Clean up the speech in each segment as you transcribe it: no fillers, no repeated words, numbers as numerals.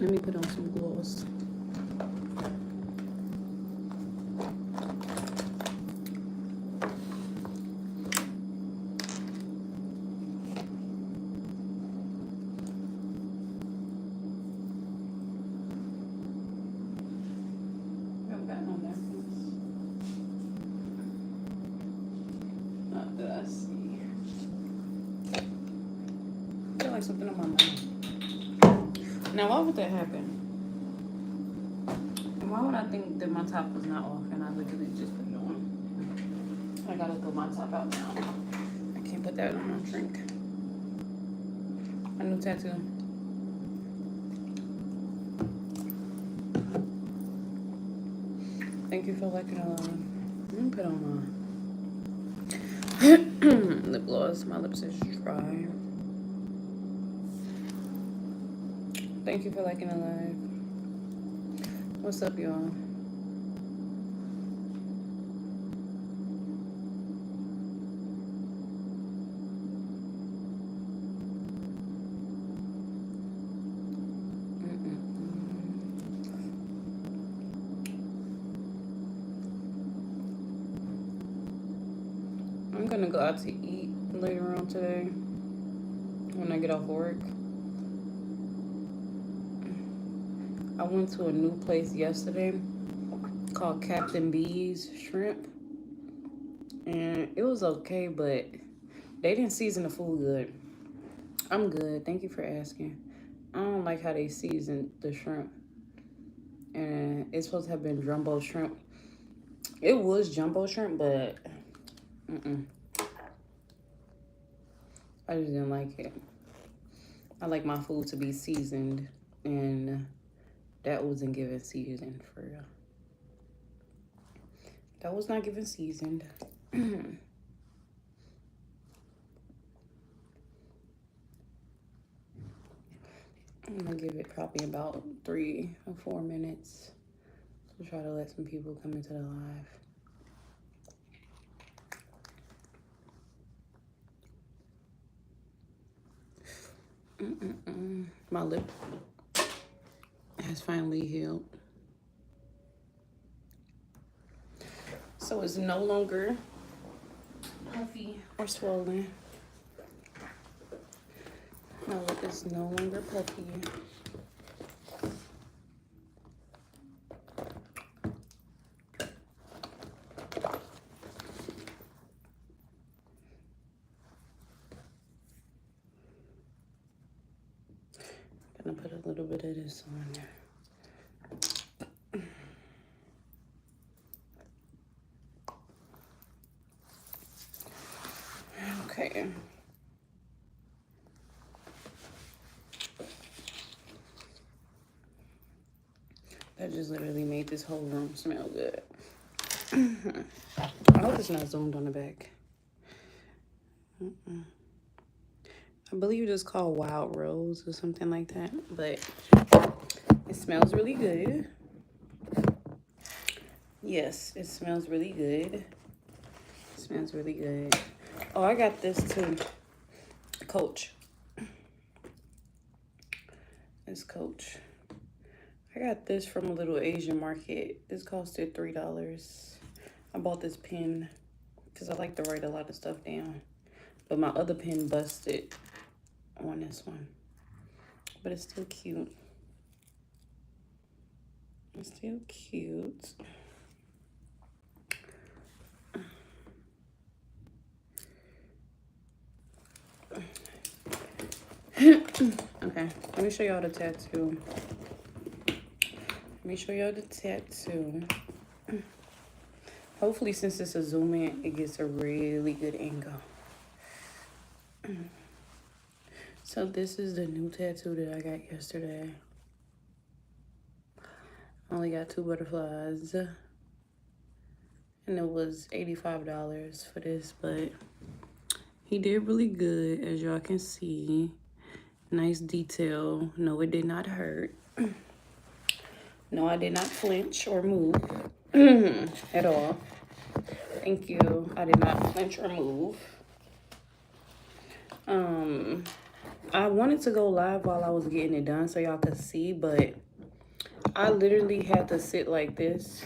Let me put on some gloss. Something on my mind. Now, why would that happen? And why would I think that my top was not off and I literally just put it on? I gotta throw my top out now. I can't put that on my drink. A new tattoo. Thank you for liking it. Let me put on my lip gloss. My lips is dry. Thank you for liking the live. What's up, y'all? I'm gonna go out to eat later on today when I get off work. I went to a new place yesterday called Captain B's Shrimp, and it was okay, but they didn't season the food good. I'm good. Thank you for asking. I don't like how they season the shrimp, and it's supposed to have been jumbo shrimp. It was jumbo shrimp, but I just didn't like it. I like my food to be seasoned, and that wasn't given seasoned for real. That was not given seasoned. I'm gonna give it probably about 3 or 4 minutes to try to let some people come into the live. My lip has finally healed. So it's no longer puffy or swollen. My lip is no longer puffy. I'm gonna put a little bit of this on there. Okay. That just literally made this whole room smell good. I hope it's not zoomed on the back. I believe it's called Wild Rose or something like that, but it smells really good. Yes, it smells really good. It smells really good. Oh, I got this too. Coach. It's Coach. I got this from a little Asian market. This costed $3. I bought this pen because I like to write a lot of stuff down. But my other pen busted on this one. But it's still cute. It's still cute. Okay, let me show y'all the tattoo. Let me show y'all the tattoo. Hopefully, since it's a zoom in, it gets a really good angle. So this is the new tattoo that I got yesterday. I only got 2 butterflies. And it was $85 for this, but he did really good, as y'all can see. Nice detail. No, it did not hurt. No, I did not flinch or move at all. Thank you. I did not flinch or move. I wanted to go live while I was getting it done so y'all could see, but I literally had to sit like this.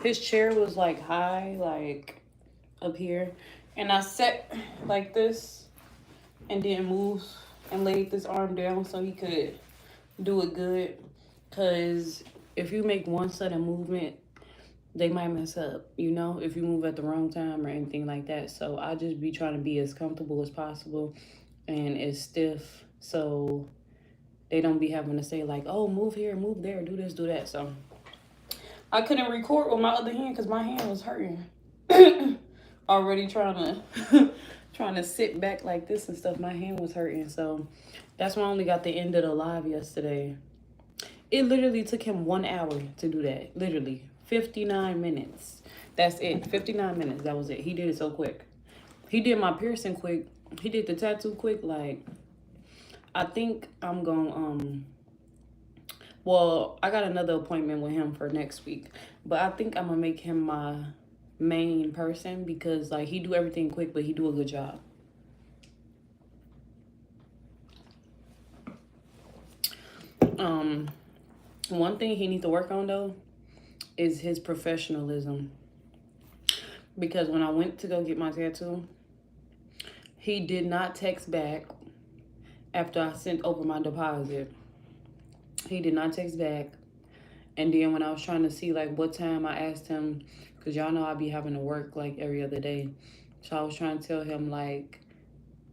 His chair was like high, like up here, and I sat like this and didn't move and laid this arm down so he could do it good. Cause if you make one sudden movement, they might mess up, you know, if you move at the wrong time or anything like that. So I just be trying to be as comfortable as possible and as stiff so they don't be having to say like, oh, move here, move there, do this, do that. So I couldn't record with my other hand because my hand was hurting. Already trying to trying to sit back like this and stuff. My hand was hurting. So that's why I only got the end of the live yesterday. It literally took him 1 hour to do that. Literally 59 minutes. That's it. 59 minutes. That was it. He did it so quick. He did my piercing quick. He did the tattoo quick. Like, I think I'm going well, I got another appointment with him for next week, but I think I'm gonna make him my main person because like he do everything quick, but he do a good job. One thing he needs to work on though is his professionalism, because when I went to go get my tattoo, he did not text back after I sent over my deposit. He did not text back. And then when I was trying to see like what time, I asked him, because y'all know I be having to work like every other day. So I was trying to tell him like,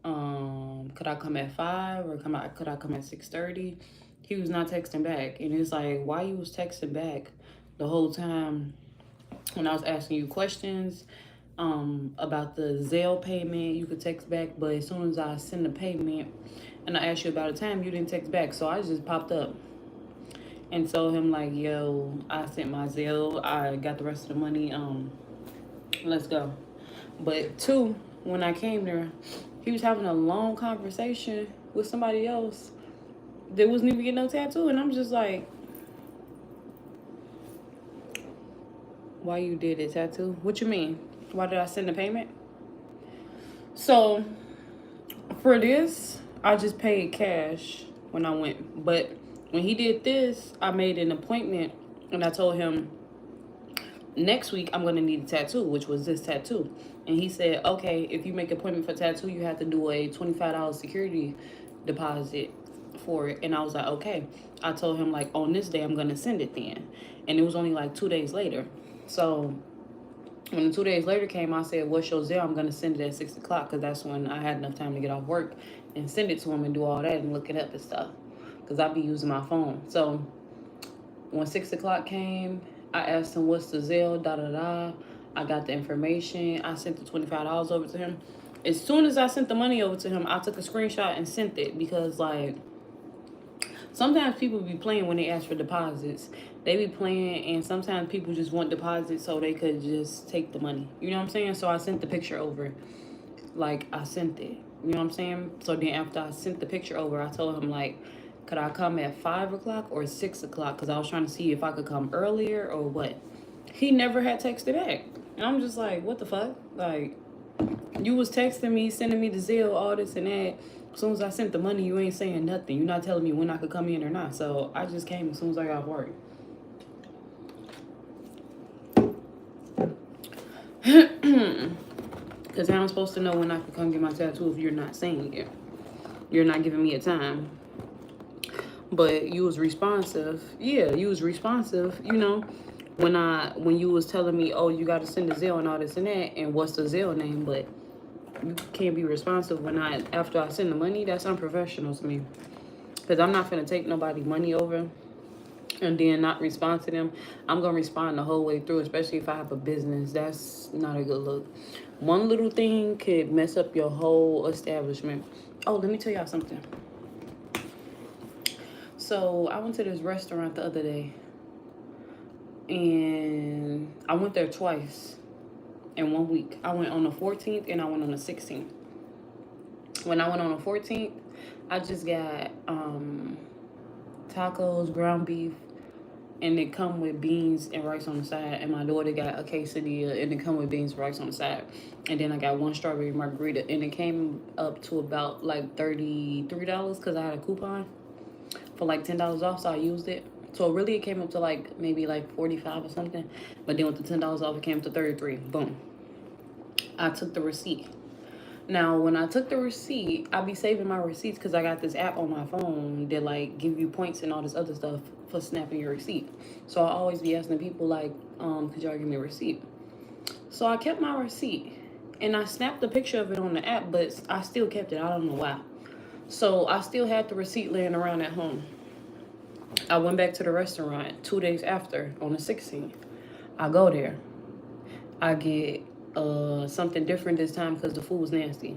could I come at 5 or could I come at 6:30? He was not texting back. And it's like, why you was texting back the whole time when I was asking you questions about the Zelle payment? You could text back, but as soon as I send the payment and I asked you about a time, you didn't text back. So I just popped up and told him like, yo, I sent my Zelle, I got the rest of the money, let's go. But two, when I came there, he was having a long conversation with somebody else that wasn't even getting no tattoo. And I'm just like, why you did a tattoo? What you mean? Why did I send the payment? So for this, I just paid cash when I went. But when he did this, I made an appointment and I told him next week I'm going to need a tattoo, which was this tattoo. And he said, okay, if you make an appointment for tattoo, you have to do a $25 security deposit for it. And I was like, okay. I told him like on this day I'm going to send it then. And it was only like 2 days later. So when the 2 days later came, I said, what's your Zelle? I'm going to send it at 6 o'clock because that's when I had enough time to get off work and send it to him and do all that and look it up and stuff because I'd be using my phone. So when 6 o'clock came, I asked him, what's the Zelle, da-da-da. I got the information. I sent the $25 over to him. As soon as I sent the money over to him, I took a screenshot and sent it because, like, sometimes people be playing when they ask for deposits. They be playing, and sometimes people just want deposits so they could just take the money. You know what I'm saying? So I sent the picture over. Like, I sent it. You know what I'm saying? So then after I sent the picture over, I told him, like, could I come at 5 o'clock or 6 o'clock? Because I was trying to see if I could come earlier or what. He never had texted back. And I'm just like, what the fuck? Like, you was texting me, sending me the Zelle, all this and that. As soon as I sent the money, you ain't saying nothing. You're not telling me when I could come in or not. So I just came as soon as I got off work. Because I'm supposed to know when I could come get my tattoo if you're not saying it. You're not giving me a time. But you was responsive. Yeah, you was responsive, you know. When you was telling me, oh, you got to send a Zelle and all this and that, and what's the Zelle name, but you can't be responsive after I send the money. That's unprofessional to me. Because I'm not finna take nobody money over and then not respond to them. I'm gonna respond the whole way through, especially if I have a business. That's not a good look. One little thing could mess up your whole establishment. Oh, let me tell y'all something. So I went to this restaurant the other day, and I went there twice in 1 week. I went on the 14th and I went on the 16th. When I went on the 14th, I just got tacos, ground beef, and it come with beans and rice on the side. And my daughter got a quesadilla, and it come with beans and rice on the side. And then I got one strawberry margarita, and it came up to about like $33 because I had a coupon for like $10 off, so I used it. So really, it came up to like maybe like 45 or something. But then with the $10 off, it came to 33. Boom. I took the receipt. Now, when I took the receipt, I be saving my receipts because I got this app on my phone that like give you points and all this other stuff for snapping your receipt. So I always be asking people like, could y'all give me a receipt? So I kept my receipt and I snapped a picture of it on the app, but I still kept it. I don't know why. So I still had the receipt laying around at home. I went back to the restaurant 2 days after on the 16th. I go there. I get something different this time because the food was nasty.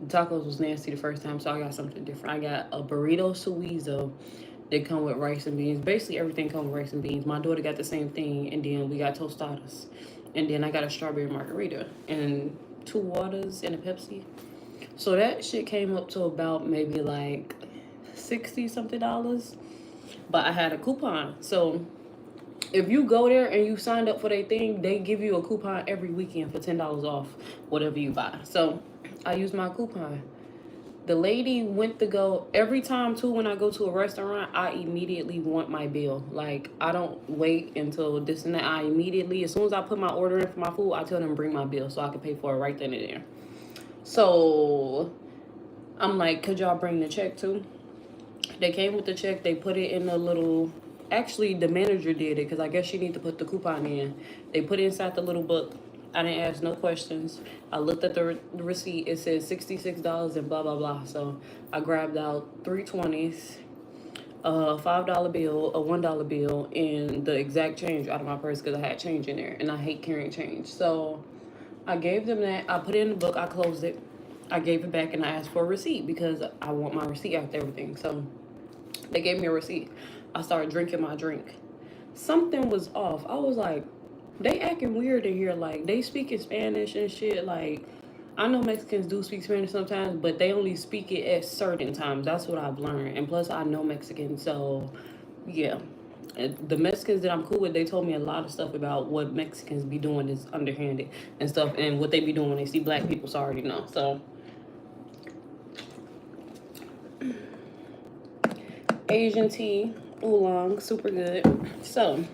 The tacos was nasty the first time, so I got something different. I got a burrito suizo that come with rice and beans. Basically everything come with rice and beans. My daughter got the same thing, and then we got tostadas. And then I got a strawberry margarita and 2 waters and a Pepsi. So that shit came up to about maybe like $60 something. But I had a coupon. So if you go there and you signed up for their thing, they give you a coupon every weekend for $10 off whatever you buy. So I used my coupon. The lady went to go every time too. When I go to a restaurant, I immediately want my bill. Like, I don't wait until this and that. I immediately, as soon as I put my order in for my food, I tell them bring my bill so I can pay for it right then and there. So I'm like, could y'all bring the check too? They came with the check. They put it in a little... Actually, the manager did it because I guess she need to put the coupon in. They put it inside the little book. I didn't ask no questions. I looked at the receipt. It said $66 and blah, blah, blah. So I grabbed out 3 20s, a $5 bill, a $1 bill, and the exact change out of my purse because I had change in there. And I hate carrying change. So I gave them that. I put it in the book. I closed it. I gave it back and I asked for a receipt because I want my receipt after everything. So they gave me a receipt. I started drinking my drink. Something was off. I was like, they acting weird in here. Like, they speaking Spanish and shit. Like, I know Mexicans do speak Spanish sometimes, but they only speak it at certain times. That's what I've learned. And plus, I know Mexican, so yeah. And the Mexicans that I'm cool with, they told me a lot of stuff about what Mexicans be doing is underhanded and stuff, and what they be doing when they see black people. So I already know. So Asian tea, oolong, super good. So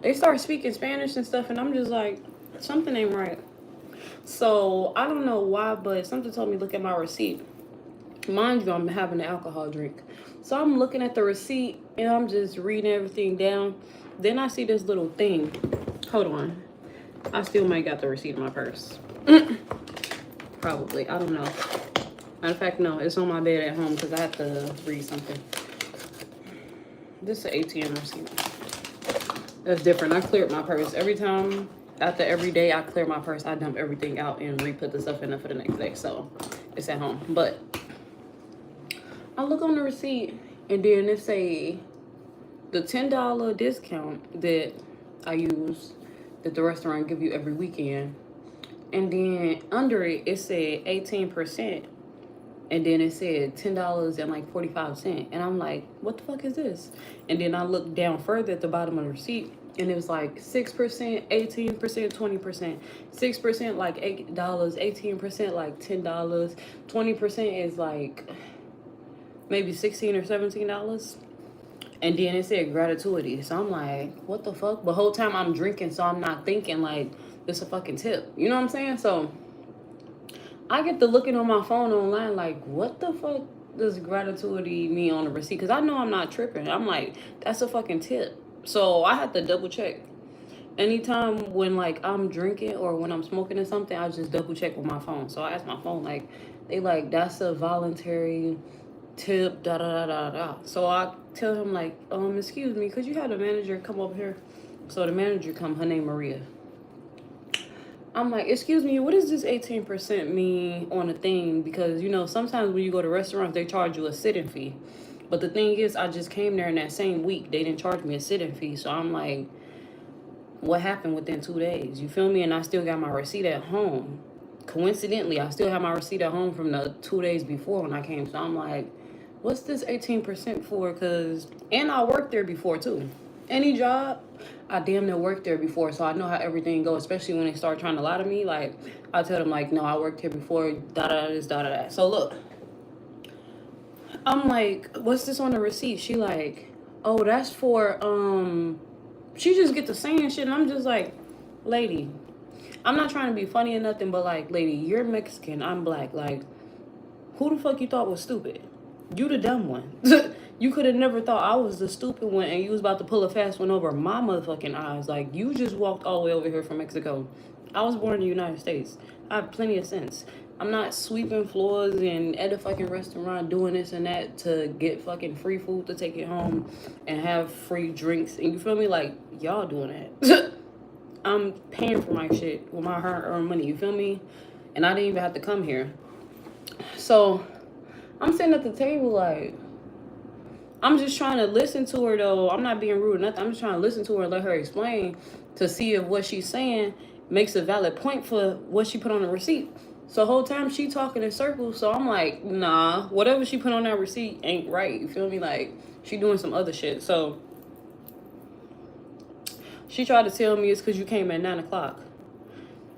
they start speaking Spanish and stuff, and I'm just like, something ain't right. So I don't know why, but something told me look at my receipt. Mind you, I'm having an alcohol drink. So I'm looking at the receipt and I'm just reading everything down. Then I see this little thing. Hold on. I still might got the receipt in my purse. Probably. I don't know. Matter of fact, no. It's on my bed at home because I have to read something. This is an ATM receipt. That's different. I cleared my purse. Every time, after every day I clear my purse, I dump everything out and re-put the stuff in it for the next day. So it's at home. But I look on the receipt and then it say the $10 discount that I use that the restaurant give you every weekend. And then under it, it said 18%. And then it said $10 and like 45 cents. And I'm like, what the fuck is this? And then I looked down further at the bottom of the receipt. And it was like 6%, 18%, 20%. 6% like $8, 18% like $10. 20% is like maybe $16 or $17. And then it said gratuity. So I'm like, what the fuck? The whole time I'm drinking, so I'm not thinking like this a fucking tip. You know what I'm saying? So I get to looking on my phone online like, what the fuck does gratuity mean on the receipt? Because I know I'm not tripping. I'm like, that's a fucking tip. So I had to double check. Anytime when like I'm drinking or when I'm smoking or something, I just double check with my phone. So I asked my phone, like, they like, that's a voluntary tip, da da da da da. So I tell him like, excuse me, could you have the manager come over here? So the manager come, her name Maria. I'm like, excuse me, what does this 18% mean on a thing? Because, you know, sometimes when you go to restaurants, they charge you a sit-in fee. But the thing is, I just came there in that same week. They didn't charge me a sit-in fee. So I'm like, what happened within 2 days? You feel me? And I still got my receipt at home. Coincidentally, I still have my receipt at home from the 2 days before when I came. So I'm like, what's this 18% for? And I worked there before too. Any job, I damn near worked there before, so I know how everything goes. Especially when they start trying to lie to me, like I tell them like, no, I worked here before. Da da this, da da that. So look, I'm like, what's this on the receipt? She like, oh, that's for She just get to saying shit, and I'm just like, lady, I'm not trying to be funny or nothing, but like, lady, you're Mexican, I'm black. Like, who the fuck you thought was stupid? You the dumb one. You could have never thought I was the stupid one, and you was about to pull a fast one over my motherfucking eyes. Like, you just walked all the way over here from Mexico. I was born in the United States. I have plenty of sense. I'm not sweeping floors and at a fucking restaurant doing this and that to get fucking free food to take it home and have free drinks. And you feel me? Like, y'all doing that. I'm paying for my shit with my hard-earned money. You feel me? And I didn't even have to come here. So I'm sitting at the table like, I'm just trying to listen to her though. I'm not being rude or nothing. I'm just trying to listen to her and let her explain to see if what she's saying makes a valid point for what she put on the receipt. So the whole time she talking in circles. So I'm like, nah, whatever she put on that receipt ain't right. You feel me? Like, she doing some other shit. So she tried to tell me it's because you came at 9 o'clock.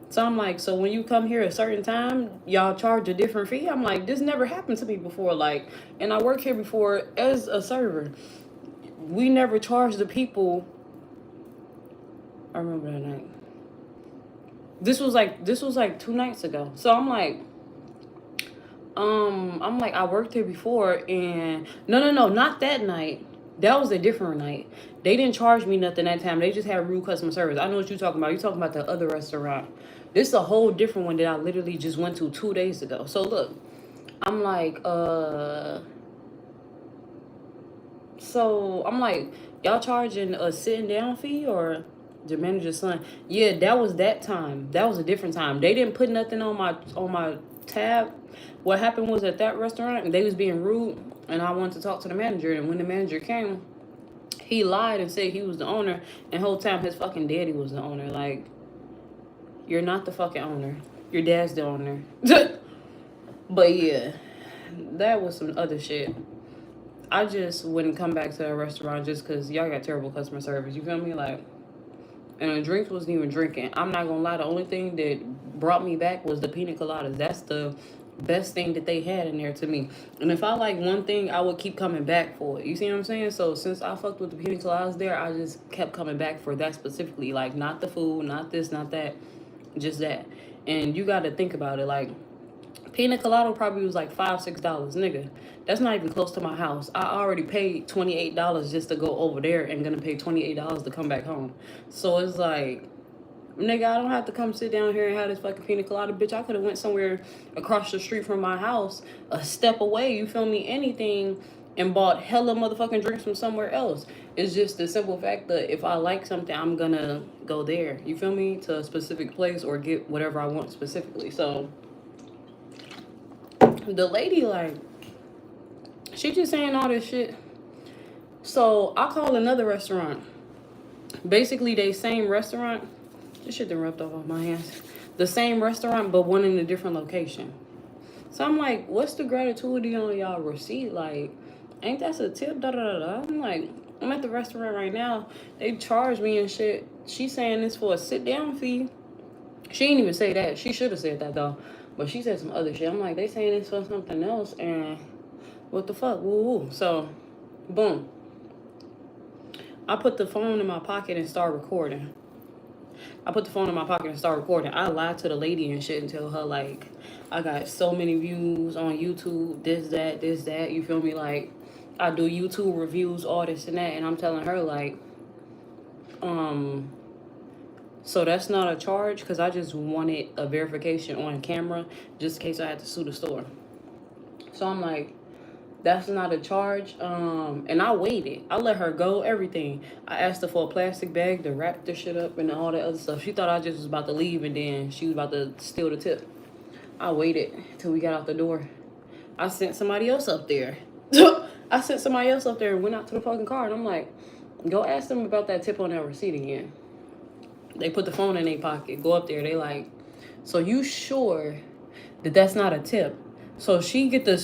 So I'm like, so when you come here at a certain time, y'all charge a different fee? I'm like, this never happened to me before. Like, and I worked here before as a server. We never charged the people. I remember that night. This was like 2 nights ago. So I'm like, I worked here before, and no, not that night. That was a different night. They didn't charge me nothing that time. They just had rude customer service. I know what you're talking about. You're talking about the other restaurant. This is a whole different one that I literally just went to 2 days ago. So look, I'm like, y'all charging a sitting down fee or the manager's son? Yeah, that was that time. That was a different time. They didn't put nothing on my tab. What happened was at that restaurant, they was being rude, and I wanted to talk to the manager. And when the manager came, he lied and said he was the owner, and the whole time his fucking daddy was the owner. Like, you're not the fucking owner. Your dad's the owner. But yeah, that was some other shit. I just wouldn't come back to a restaurant just because y'all got terrible customer service. You feel me? Like, and the drinks wasn't even drinking. I'm not gonna lie. The only thing that brought me back was the pina coladas. That's the best thing that they had in there to me. And if I like one thing, I would keep coming back for it. You see what I'm saying? So since I fucked with the pina coladas there, I just kept coming back for that specifically. Like, not the food, not this, not that, just that. And you got to think about it. Like, pina colada probably was like $5-6, nigga. That's not even close to my house. I already paid $28 just to go over there and gonna pay $28 to come back home. So it's like, nigga, I don't have to come sit down here and have this fucking pina colada, bitch. I could have went somewhere across the street from my house, a step away, you feel me, anything, and bought hella motherfucking drinks from somewhere else. It's just the simple fact that if I like something, I'm gonna go there, you feel me, to a specific place or get whatever I want specifically. So the lady, like, she just saying all this shit. So I call another restaurant. Basically, they same restaurant. This shit done rubbed off my hands. The same restaurant, but one in a different location. So I'm like, what's the gratuity on y'all receipt? Like, ain't that a tip? Da da da da. I'm like, I'm at the restaurant right now. They charge me and shit. She saying this for a sit down fee. She didn't even say that. She should have said that though. But she said some other shit. I'm like, they saying this for something else, and what the fuck? Woo woo. So, boom. I put the phone in my pocket and start recording. I lied to the lady and shit and tell her, like, I got so many views on YouTube, this, that. You feel me? Like, I do YouTube reviews, all this and that. And I'm telling her, like, so that's not a charge because I just wanted a verification on camera just in case I had to sue the store. So I'm like, that's not a charge. And I waited. I let her go, everything. I asked her for a plastic bag to wrap the shit up and all that other stuff. She thought I just was about to leave and then she was about to steal the tip. I waited till we got out the door. I sent somebody else up there. And went out to the fucking car. And I'm like, go ask them about that tip on that receipt again. They put the phone in their pocket. Go up there. They like, so you sure that that's not a tip? So she get the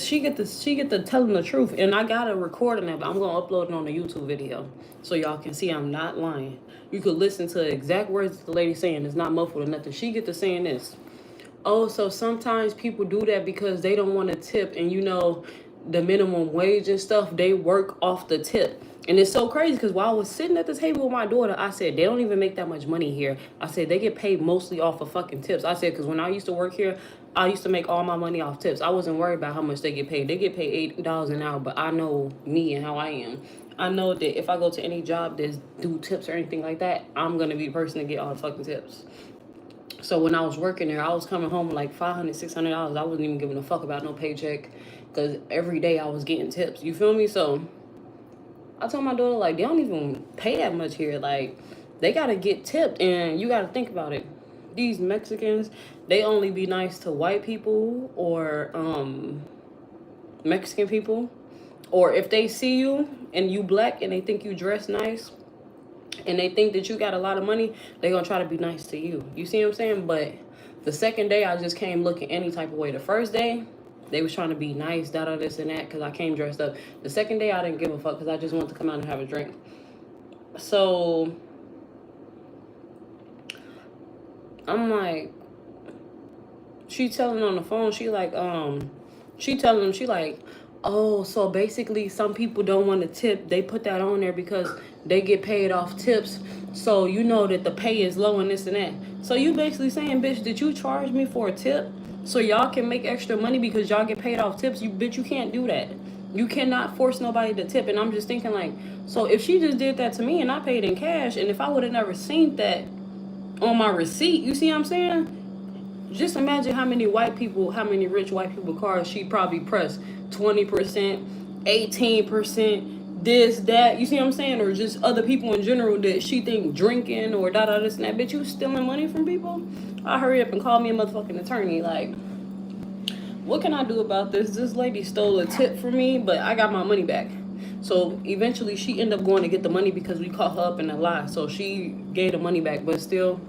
telling the truth, and I got a recording of it. I'm gonna upload it on a YouTube video so y'all can see I'm not lying. You could listen to the exact words the lady saying. It's not muffled or nothing. She get to saying this. Oh, so sometimes people do that because they don't want to tip, and you know, the minimum wage and stuff, they work off the tip. And it's so crazy because while I was sitting at the table with my daughter, I said, they don't even make that much money here. I said, they get paid mostly off of fucking tips. I said, because when I used to work here, I used to make all my money off tips. I wasn't worried about how much they get paid. They get paid $8 an hour, but I know me and how I am. I know that if I go to any job that's do tips or anything like that, I'm going to be the person to get all the fucking tips. So when I was working there, I was coming home with like $500, $600. I wasn't even giving a fuck about no paycheck because every day I was getting tips. You feel me? So I told my daughter, like, they don't even pay that much here. Like, they got to get tipped, and you got to think about it. These Mexicans, they only be nice to white people or Mexican people. Or if they see you and you black and they think you dress nice, and they think that you got a lot of money, they gonna try to be nice to you. You see what I'm saying? But the second day, I just came looking any type of way. The first day, they was trying to be nice, this and that, because I came dressed up. The second day, I didn't give a fuck because I just wanted to come out and have a drink. So I'm like, she telling on the phone, she like, she telling them, she like, oh, so basically some people don't want to tip. They put that on there because they get paid off tips. So you know that the pay is low and this and that. So you basically saying, bitch, did you charge me for a tip so y'all can make extra money because y'all get paid off tips? You bitch, you can't do that. You cannot force nobody to tip. And I'm just thinking like, so if she just did that to me and I paid in cash, and if I would have never seen that on my receipt, you see what I'm saying? Just imagine how many rich white people cars she probably pressed. 20%, 18%, this, that. You see what I'm saying? Or just other people in general that she think drinking or this and that. Bitch, you stealing money from people? I hurry up and call me a motherfucking attorney. Like, what can I do about this? This lady stole a tip from me, but I got my money back. So eventually she ended up going to get the money because we caught her up in a lie. So she gave the money back, but still,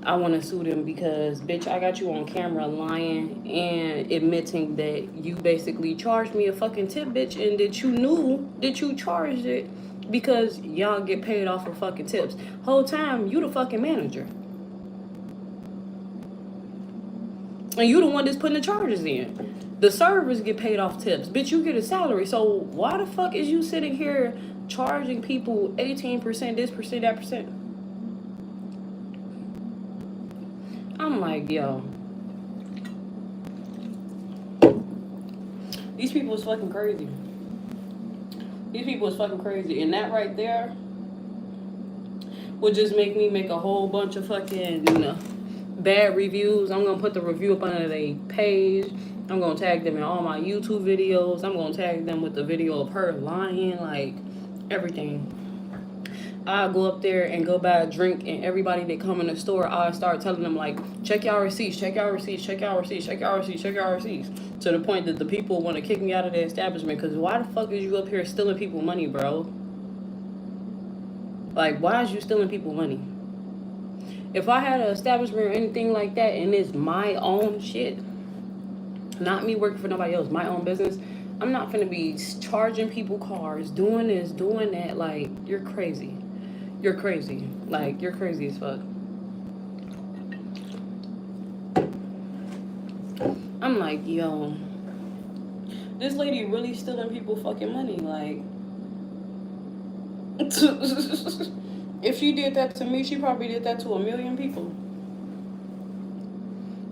I want to sue them because, bitch, I got you on camera lying and admitting that you basically charged me a fucking tip, bitch, and that you knew that you charged it because y'all get paid off of fucking tips. Whole time, you the fucking manager. And you the one that's putting the charges in. The servers get paid off tips. Bitch, you get a salary. So why the fuck is you sitting here charging people 18%, this percent, that percent? I'm like, yo, these people is fucking crazy. These people is fucking crazy. And that right there would just make me make a whole bunch of fucking bad reviews. I'm going to put the review up under their page. I'm going to tag them in all my YouTube videos. I'm going to tag them with the video of her lying, like everything. I'll go up there and go buy a drink, and everybody that come in the store, I'll start telling them, like, check y'all receipts, check y'all receipts, check y'all receipts, check y'all receipts, check y'all receipts. To the point that the people want to kick me out of the establishment, because why the fuck is you up here stealing people money, bro? Like, why is you stealing people money? If I had an establishment or anything like that, and it's my own shit, not me working for nobody else, my own business, I'm not gonna be charging people cars, doing this, doing that. Like, you're crazy. You're crazy. Like, you're crazy as fuck. I'm like, yo, this lady really stealing people fucking money. Like, if she did that to me, she probably did that to a million people.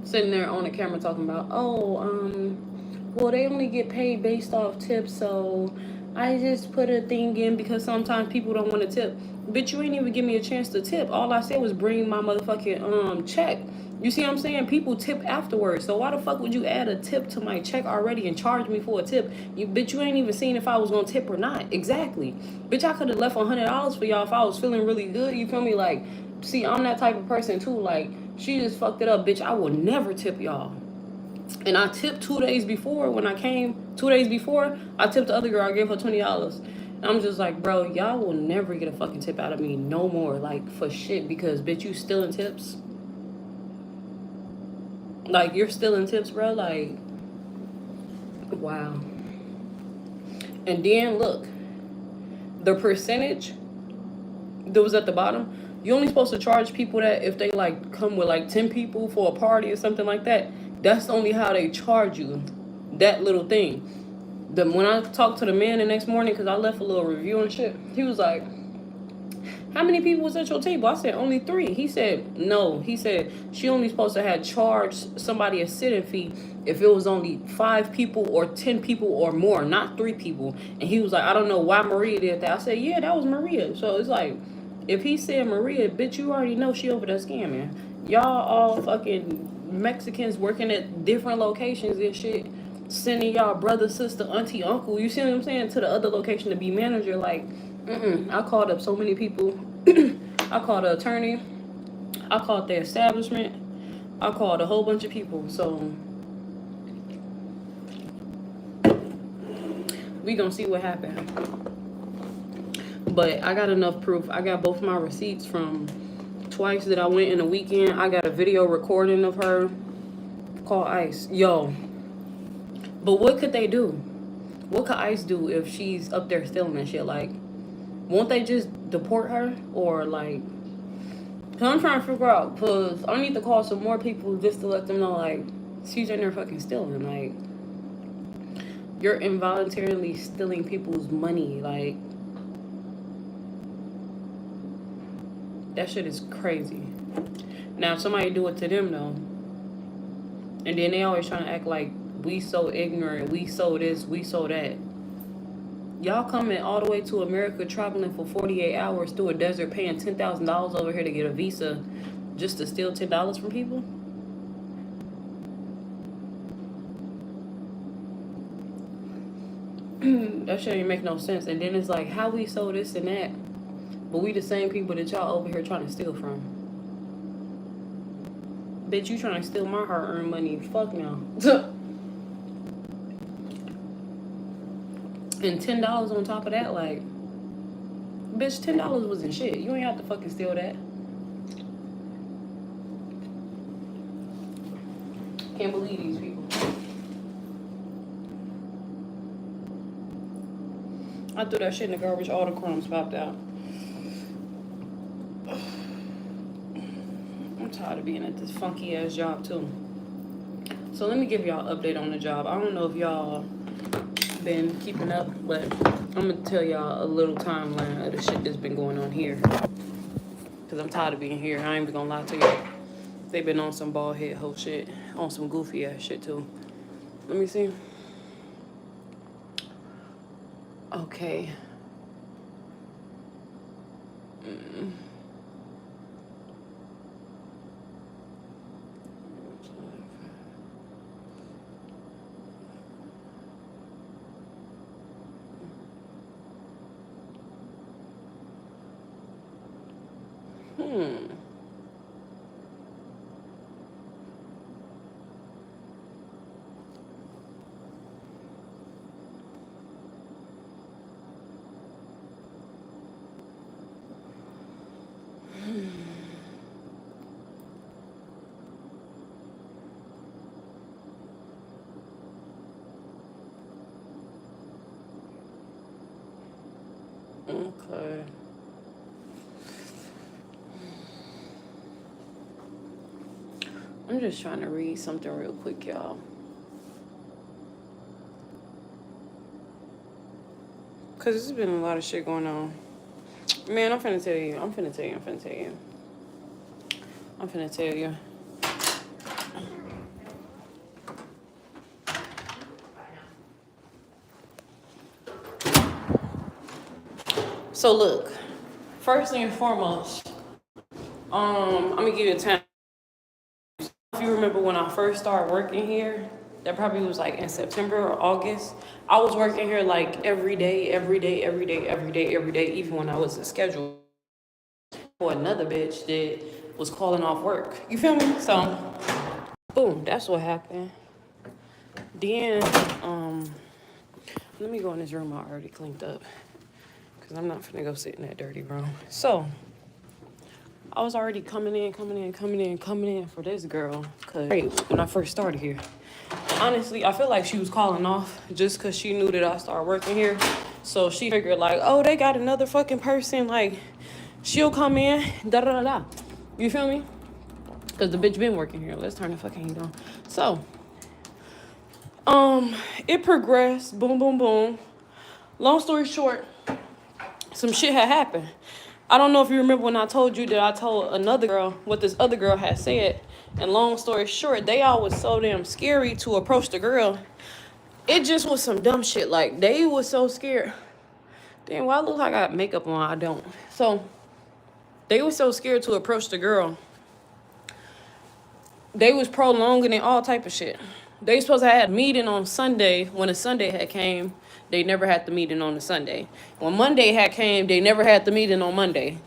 Sitting there on the camera talking about, well, they only get paid based off tips, so I just put a thing in because sometimes people don't want to tip. Bitch, you ain't even give me a chance to tip. All I said was bring my motherfucking check. You see what I'm saying? People tip afterwards. So why the fuck would you add a tip to my check already and charge me for a tip? Bitch, you ain't even seen if I was gonna tip or not. Exactly. Bitch, I could have left $100 for y'all if I was feeling really good. You feel me? Like, see, I'm that type of person too. Like, she just fucked it up. Bitch, I will never tip y'all. And I tipped 2 days before when I came. 2 days before, I tipped the other girl. I gave her $20. And I'm just like, bro, y'all will never get a fucking tip out of me no more. Like, for shit. Because, bitch, you stealing tips. Like, you're stealing tips, bro. Like, Wow. And then look, the percentage that was at the bottom, you only supposed to charge people that if they like come with like 10 people for a party or something like that. That's only how they charge you. That little thing. When I talked to the man the next morning, because I left a little review and shit, he was like, how many people was at your table? I said, only 3. He said, no. He said, she only supposed to have charged somebody a sitting fee if it was only 5 people or 10 people or more, not 3 people. And he was like, I don't know why Maria did that. I said, yeah, that was Maria. So it's like, if he said Maria, bitch, you already know she over there scamming. Y'all all fucking Mexicans working at different locations and shit, sending y'all brother, sister, auntie, uncle, you see what I'm saying, to the other location to be manager. Like, I called up so many people. I called the attorney. I called the establishment. I called a whole bunch of people. So we gonna see what happened. But I got enough proof. I got both my receipts from twice that I went in a weekend. I got a video recording of her. Call ICE. Yo. But what could they do? What could ICE do if she's up there stealing and shit? Like, won't they just deport her? Or like, cause I'm trying to figure out, cause I need to call some more people just to let them know, like, she's in there fucking stealing. Like, you're involuntarily stealing people's money. Like, that shit is crazy. Now, if somebody do it to them, though, and then they always trying to act like we so ignorant, we so this, we so that. Y'all coming all the way to America, traveling for 48 hours through a desert, paying $10,000 over here to get a visa just to steal $10 from people? That shit ain't make no sense. And then it's like, how we sold this and that, but we the same people that y'all over here trying to steal from. Bitch, you trying to steal my hard-earned money. Fuck no. And $10 on top of that, like, bitch, $10 wasn't shit. You ain't have to fucking steal that. Can't believe these people. I threw that shit in the garbage, all the crumbs popped out. I'm tired of being at this funky ass job too. So let me give y'all an update on the job. I don't know if y'all been keeping up, but I'm gonna tell y'all a little timeline of the shit that's been going on here, because I'm tired of being here. I ain't even gonna lie to you. They been on some bald head whole shit, on some goofy ass shit too. Let me see. Okay. Okay. I'm just trying to read something real quick, y'all. Because there's been a lot of shit going on. Man, I'm finna tell you. So look, first and foremost, I'm gonna give you a time. If you remember when I first started working here, that probably was like in September or August. I was working here like every day, even when I wasn't scheduled for another bitch that was calling off work. You feel me? So, boom, that's what happened. Then, let me go in this room I already cleaned up, because I'm not finna go sit in that dirty room. So, I was already coming in for this girl, because when I first started here. Honestly, I feel like she was calling off just because she knew that I started working here. So she figured like, oh, they got another fucking person. Like, she'll come in, da-da-da-da. You feel me? Because the bitch been working here. Let's turn the fucking heat on. So, it progressed. Boom, boom, boom. Long story short, some shit had happened. I don't know if you remember when I told you that I told another girl what this other girl had said. And long story short, they all was so damn scary to approach the girl. It just was some dumb shit. Like, they was so scared. Damn, why I look like I got makeup on? I don't. So, they was so scared to approach the girl. They was prolonging it, all type of shit. They supposed to have a meeting on Sunday. When a Sunday had came, they never had the meeting on the Sunday. When Monday had came, they never had the meeting on Monday.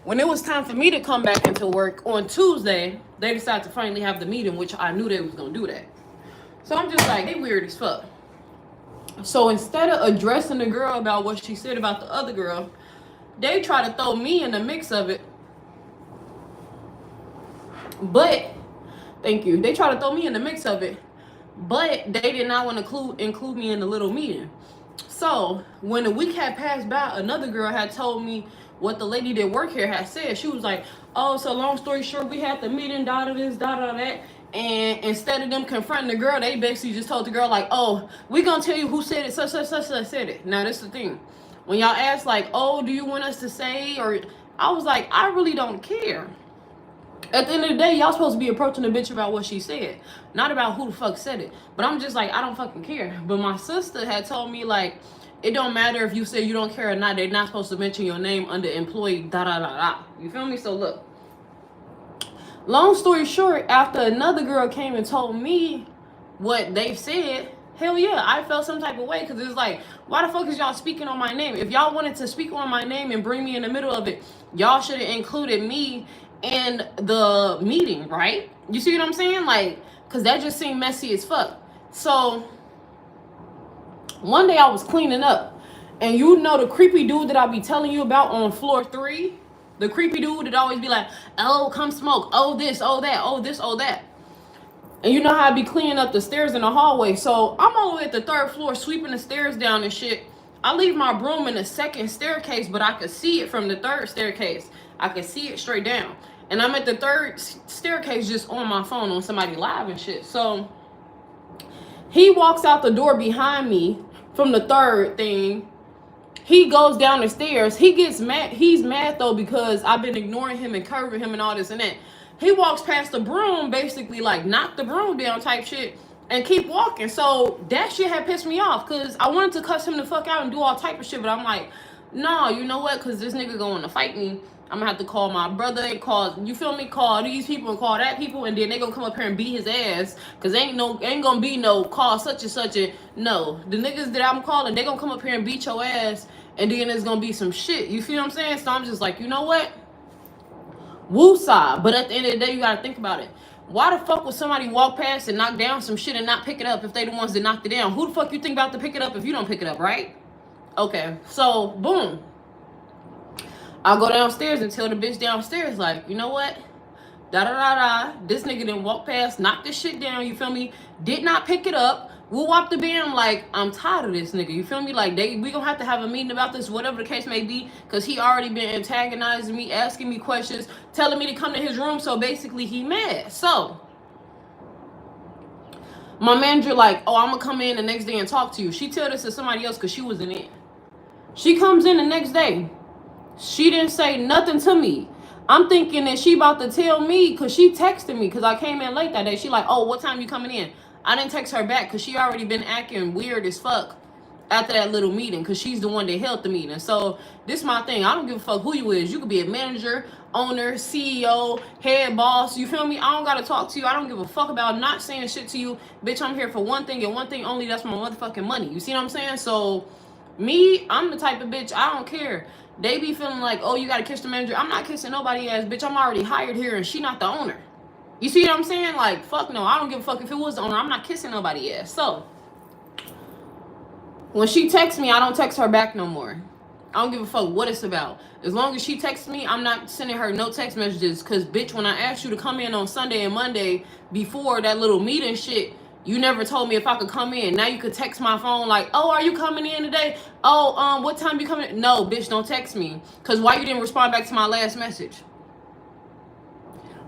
When it was time for me to come back into work on Tuesday, they decided to finally have the meeting, which I knew they was gonna do that. So I'm just like, they weird as fuck. So instead of addressing the girl about what she said about the other girl, they try to throw me in the mix of it. But, thank you. They try to throw me in the mix of it. But they did not want to include me in the little meeting. So when the week had passed by, another girl had told me what the lady that worked here had said. She was like, oh, so long story short, we had the meeting, da-da this, da-da that. And instead of them confronting the girl, they basically just told the girl, like, oh, we gonna tell you who said it, such said it. Now, this is the thing. When y'all ask, like, oh, do you want us to say? Or I was like, I really don't care. At the end of the day, y'all supposed to be approaching the bitch about what she said, not about who the fuck said it. But I'm just like, I don't fucking care. But my sister had told me, like, it don't matter if you say you don't care or not. They're not supposed to mention your name under employee, da-da-da-da. You feel me? So, look. Long story short, after another girl came and told me what they said, hell yeah, I felt some type of way. Because it's like, why the fuck is y'all speaking on my name? If y'all wanted to speak on my name and bring me in the middle of it, y'all should have included me in the meeting, right? You see what I'm saying? Like, because that just seemed messy as fuck. So, one day I was cleaning up. And you know the creepy dude that I be telling you about on floor 3? The creepy dude that always be like, oh, come smoke. Oh, this, oh, that. Oh, this, oh, that. And you know how I be cleaning up the stairs in the hallway. So I'm all the way at the 3rd floor sweeping the stairs down and shit. I leave my broom in the 2nd staircase, but I could see it from the 3rd staircase. I could see it straight down. And I'm at the 3rd staircase just on my phone on somebody live and shit. So he walks out the door behind me from the 3rd thing. He goes down the stairs. He gets mad. He's mad though because I've been ignoring him and curving him and all this and that. He walks past the broom, basically like knock the broom down type shit and keep walking. So that shit had pissed me off because I wanted to cuss him the fuck out and do all type of shit. But I'm like, no, you know what? Because this nigga going to fight me. I'm gonna have to call my brother and call, you feel me, call these people and call that people, and then they gonna come up here and beat his ass, cause ain't gonna be no call such and such a, no. The niggas that I'm calling, they gonna come up here and beat your ass, and then there's gonna be some shit, you feel what I'm saying? So I'm just like, you know what? Woosah. But at the end of the day, you gotta think about it. Why the fuck would somebody walk past and knock down some shit and not pick it up if they the ones that knocked it down? Who the fuck you think about to pick it up if you don't pick it up, right? Okay, so boom. I'll go downstairs and tell the bitch downstairs, like, you know what? Da-da-da-da. This nigga didn't walk past, knock this shit down, you feel me? Did not pick it up. We'll whop the bam, like, I'm tired of this nigga, you feel me? Like, we gonna have to have a meeting about this, whatever the case may be, because he already been antagonizing me, asking me questions, telling me to come to his room, so basically he mad. So, my manager like, oh, I'm gonna come in the next day and talk to you. She tell this to somebody else because she wasn't in. She comes in the next day. She didn't say nothing to me. I'm thinking that she about to tell me because she texted me because I came in late that day. She like, oh, what time you coming in? I didn't text her back because she already been acting weird as fuck after that little meeting because she's the one that held the meeting. So this my thing. I don't give a fuck who you is. You could be a manager, owner, CEO, head boss. You feel me? I don't got to talk to you. I don't give a fuck about not saying shit to you. Bitch, I'm here for one thing and one thing only. That's my motherfucking money. You see what I'm saying? So me, I'm the type of bitch, I don't care. They be feeling like, oh, you got to kiss the manager. I'm not kissing nobody ass, bitch. I'm already hired here and she not the owner. You see what I'm saying? Like, fuck no. I don't give a fuck if it was the owner. I'm not kissing nobody ass. So, when she texts me, I don't text her back no more. I don't give a fuck what it's about. As long as she texts me, I'm not sending her no text messages. Because, bitch, when I asked you to come in on Sunday and Monday before that little meeting shit, You never told me if I could come in. Now you could text my phone like, oh, are you coming in today? Oh, what time you coming in? No, bitch, don't text me. Because why you didn't respond back to my last message?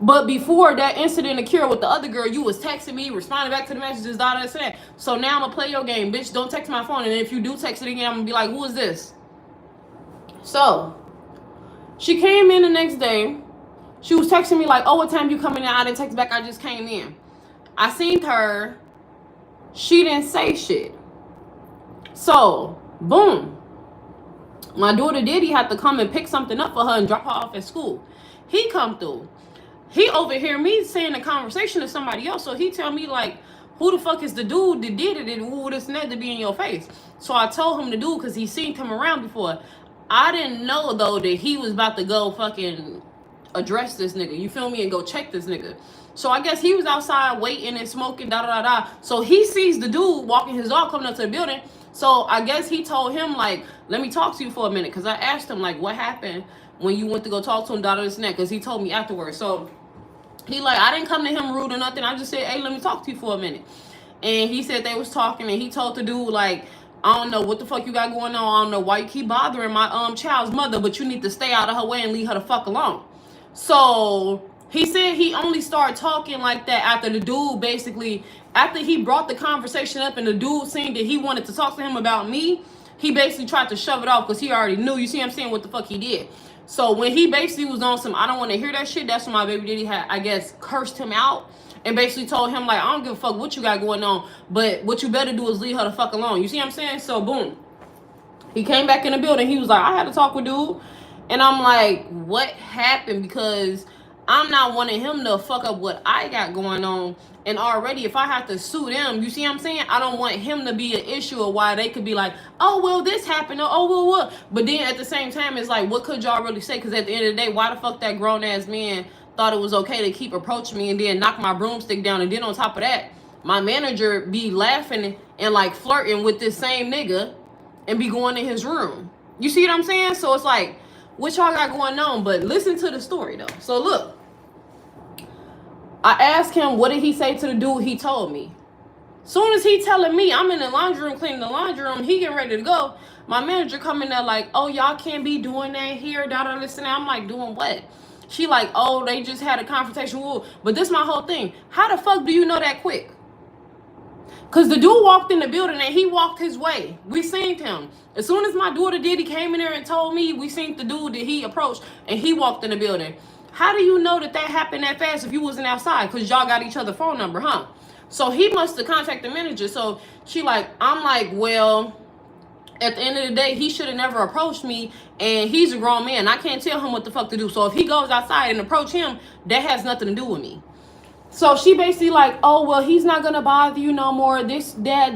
But before that incident occurred with the other girl, you was texting me, responding back to the messages, that. So now I'm going to play your game, bitch. Don't text my phone. And if you do text it again, I'm going to be like, who is this? So she came in the next day. She was texting me like, oh, what time you coming in? I didn't text back. I just came in. I seen her. She didn't say shit. So, boom. My daughter Diddy had to come and pick something up for her and drop her off at school. He come through. He overhear me saying a conversation to somebody else. So he tell me like, who the fuck is the dude that did it and who this and that to be in your face? So I told him the dude because he seen him around before. I didn't know though that he was about to go fucking address this nigga. You feel me? And go check this nigga. So I guess he was outside waiting and smoking, So he sees the dude walking his dog coming up to the building. So I guess he told him like, let me talk to you for a minute. Because I asked him like, what happened when you went to go talk to him, this and that. Because he told me afterwards. So he like, I didn't come to him rude or nothing. I just said, hey, let me talk to you for a minute. And he said they was talking and he told the dude like, I don't know what the fuck you got going on. I don't know why you keep bothering my child's mother, but you need to stay out of her way and leave her the fuck alone. So he said he only started talking like that after the dude basically, after he brought the conversation up and the dude seemed that he wanted to talk to him about me, he basically tried to shove it off because he already knew, you see what I'm saying, what the fuck he did. So when he basically was on some, I don't want to hear that shit, that's when my baby daddy had, I guess, cursed him out and basically told him like, I don't give a fuck what you got going on, but what you better do is leave her the fuck alone. You see what I'm saying? So boom. He came back in the building. He was like, I had to talk with dude. And I'm like, what happened? Because I'm not wanting him to fuck up what I got going on. And already, if I have to sue them, you see what I'm saying? I don't want him to be an issue of why they could be like, oh, well, this happened. Or, oh, well, what? But then at the same time, it's like, what could y'all really say? Because at the end of the day, why the fuck that grown-ass man thought it was okay to keep approaching me and then knock my broomstick down? And then on top of that, my manager be laughing and like flirting with this same nigga and be going in his room. You see what I'm saying? So it's like, what y'all got going on? But listen to the story though. So look, I asked him, what did he say to the dude? He told me. Soon as he telling me, I'm in the laundry room cleaning the laundry room, he getting ready to go. My manager come in there like, oh, y'all can't be doing that here, listen. I'm like, doing what? She like, oh, they just had a confrontation. But this my whole thing. How the fuck do you know that quick? Because the dude walked in the building and he walked his way. We seen him. As soon as my daughter Diddy came in there and told me, we seen the dude that he approached and he walked in the building. How do you know that happened that fast if you wasn't outside? Because y'all got each other's phone number, huh? So he must have contacted the manager. So she like, I'm like, well, at the end of the day, he should have never approached me. And he's a grown man. I can't tell him what the fuck to do. So if he goes outside and approach him, that has nothing to do with me. So she basically like, oh, well, he's not going to bother you no more. This, that,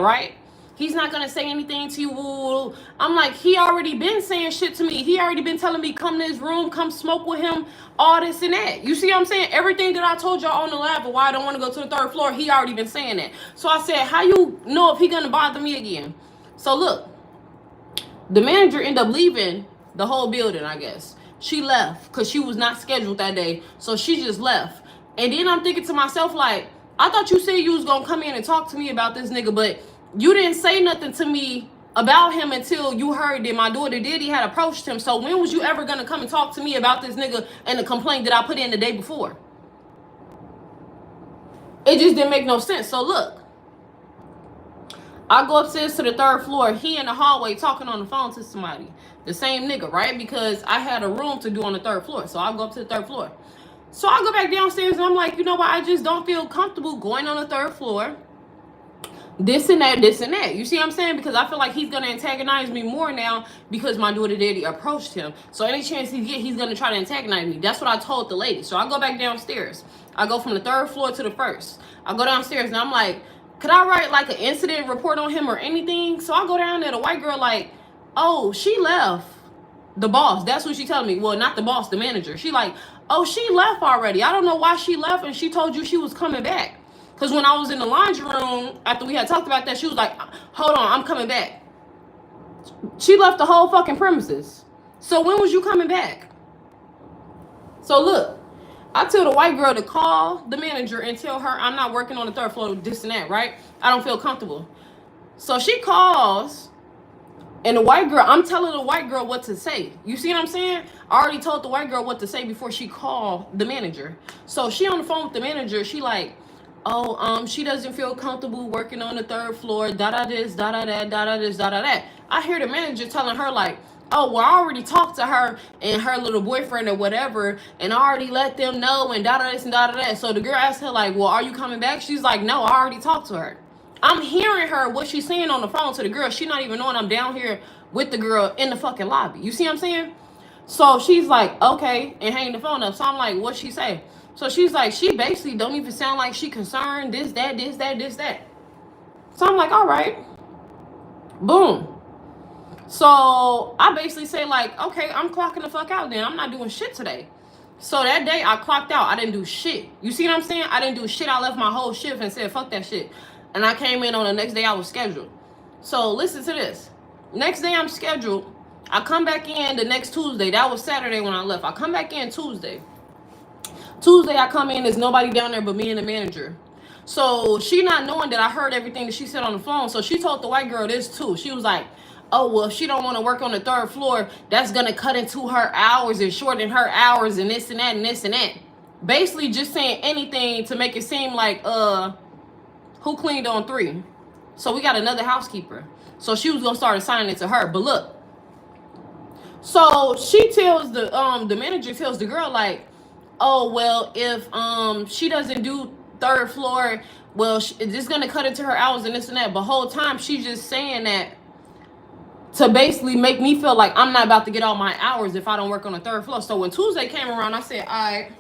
right? He's not going to say anything to you. I'm like, he already been saying shit to me. He already been telling me, come to his room, come smoke with him, all this and that. You see what I'm saying? Everything that I told y'all on the lab of why I don't want to go to the third floor, he already been saying that. So I said, how you know if he going to bother me again? So look, the manager ended up leaving the whole building, I guess. She left because she was not scheduled that day. So she just left. And then I'm thinking to myself, like, I thought you said you was going to come in and talk to me about this nigga, but you didn't say nothing to me about him until you heard that my daughter Diddy had approached him. So when was you ever going to come and talk to me about this nigga and the complaint that I put in the day before? It just didn't make no sense. So look, I go upstairs to the third floor. He in the hallway talking on the phone to somebody. The same nigga, right? Because I had a room to do on the third floor. So I'll go up to the third floor. So I go back downstairs and I'm like, you know what? I just don't feel comfortable going on the third floor. This and that. You see what I'm saying? Because I feel like he's going to antagonize me more now because my daughter Daddy approached him. So any chance he get, he's going to try to antagonize me. That's what I told the lady. So I go back downstairs. I go from the third floor to the first. I go downstairs and I'm like, could I write like an incident report on him or anything? So I go down there, the white girl like, oh, she left. The boss, that's what she telling me. Well, not the boss, the manager. She like, oh, she left already. I don't know why she left, and she told you she was coming back. Because when I was in the laundry room, after we had talked about that, she was like, hold on, I'm coming back. She left the whole fucking premises. So when was you coming back? So look, I tell the white girl to call the manager and tell her I'm not working on the third floor, this and that, right? I don't feel comfortable. So she calls, and the white girl, I'm telling the white girl what to say. You see what I'm saying? I already told the white girl what to say before she called the manager. So she on the phone with the manager. She like, oh, she doesn't feel comfortable working on the third floor. Da da this, da da that, da da this, da da that. I hear the manager telling her like, oh, well, I already talked to her and her little boyfriend or whatever, and I already let them know and da da this and da da that. So the girl asked her like, well, are you coming back? She's like, no, I already talked to her. I'm hearing her, what she's saying on the phone to the girl. She not even knowing I'm down here with the girl in the fucking lobby. You see what I'm saying? So she's like, okay, and hang the phone up. So I'm like, what'd she say? So she's like, she basically don't even sound like she concerned. This, that, this, that, this, that. So I'm like, all right. Boom. So I basically say like, okay, I'm clocking the fuck out then. I'm not doing shit today. So that day I clocked out. I didn't do shit. You see what I'm saying? I didn't do shit. I left my whole shift and said, fuck that shit. And I came in on the next day I was scheduled. So listen to this. Next day I'm scheduled. I come back in the next Tuesday. That was Saturday when I left. I come back in Tuesday. Tuesday I come in. There's nobody down there but me and the manager. So she not knowing that I heard everything that she said on the phone. So she told the white girl this too. She was like, oh, well, if she don't want to work on the third floor, that's going to cut into her hours and shorten her hours and this and that and this and that. Basically just saying anything to make it seem like, who cleaned on 3? So we got another housekeeper. So she was going to start assigning it to her. But look, so she tells the manager tells the girl like, oh, well, if she doesn't do third floor, well, it's going to cut into her hours and this and that. But whole time she's just saying that to basically make me feel like I'm not about to get all my hours if I don't work on the third floor. So when Tuesday came around, I said, all right.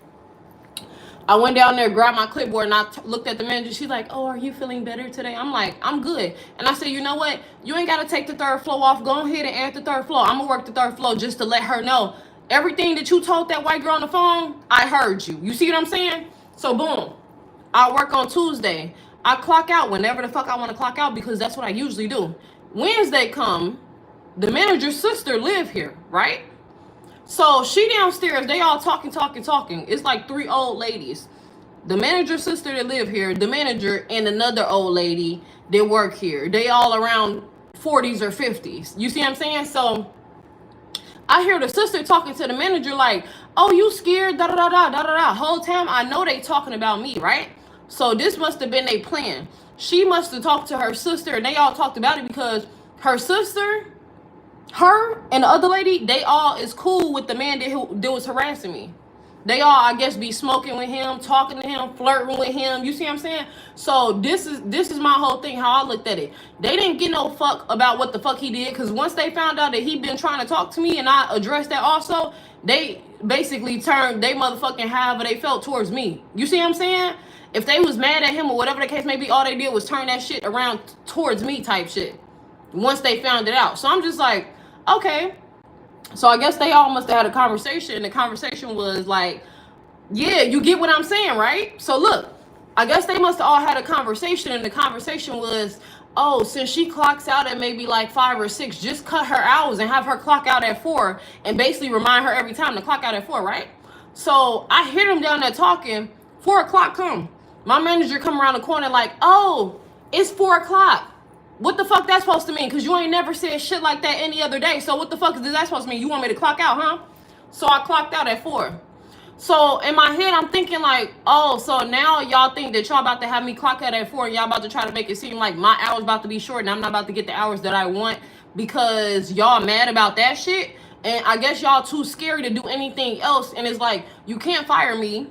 I went down there, grabbed my clipboard, and I looked at the manager. She's like, oh, are you feeling better today? I'm like, I'm good. And I said, you know what? You ain't got to take the third floor off. Go ahead and add the third floor. I'm going to work the third floor just to let her know. Everything that you told that white girl on the phone, I heard you. You see what I'm saying? So, boom. I work on Tuesday. I clock out whenever the fuck I want to clock out because that's what I usually do. Wednesday come. The manager's sister live here, right? So she downstairs, they all talking. It's like 3 old ladies. The manager's sister that live here, the manager, and another old lady that work here. They all around 40s or 50s. You see what I'm saying? So I hear the sister talking to the manager like, oh, you scared, da-da-da-da-da-da-da. Whole time I know they talking about me, right? So this must have been their plan. She must have talked to her sister, and they all talked about it because her sister, her and the other lady, they all is cool with the man that was harassing me. They all, I guess, be smoking with him, talking to him, flirting with him. You see what I'm saying? So this is my whole thing, how I looked at it. They didn't get no fuck about what the fuck he did, because once they found out that he been trying to talk to me and I addressed that also, they basically turned they motherfucking however they felt towards me. You see what I'm saying? If they was mad at him or whatever the case may be, all they did was turn that shit around towards me type shit once they found it out. So I'm just like, okay. So I guess they all must have had a conversation. And the conversation was like, yeah, you get what I'm saying, right? So look, I guess they must have all had a conversation. And the conversation was, oh, since she clocks out at maybe like 5 or 6, just cut her hours and have her clock out at 4. And basically remind her every time to clock out at 4, right? So I hear them down there talking. 4 o'clock come. My manager come around the corner like, oh, it's 4 o'clock. What the fuck that's supposed to mean? Because you ain't never said shit like that any other day. So what the fuck is that supposed to mean? You want me to clock out, huh? So I clocked out at 4. So in my head, I'm thinking like, oh, so now y'all think that y'all about to have me clock out at 4 and y'all about to try to make it seem like my hours about to be short and I'm not about to get the hours that I want because y'all mad about that shit. And I guess y'all too scary to do anything else. And it's like, you can't fire me.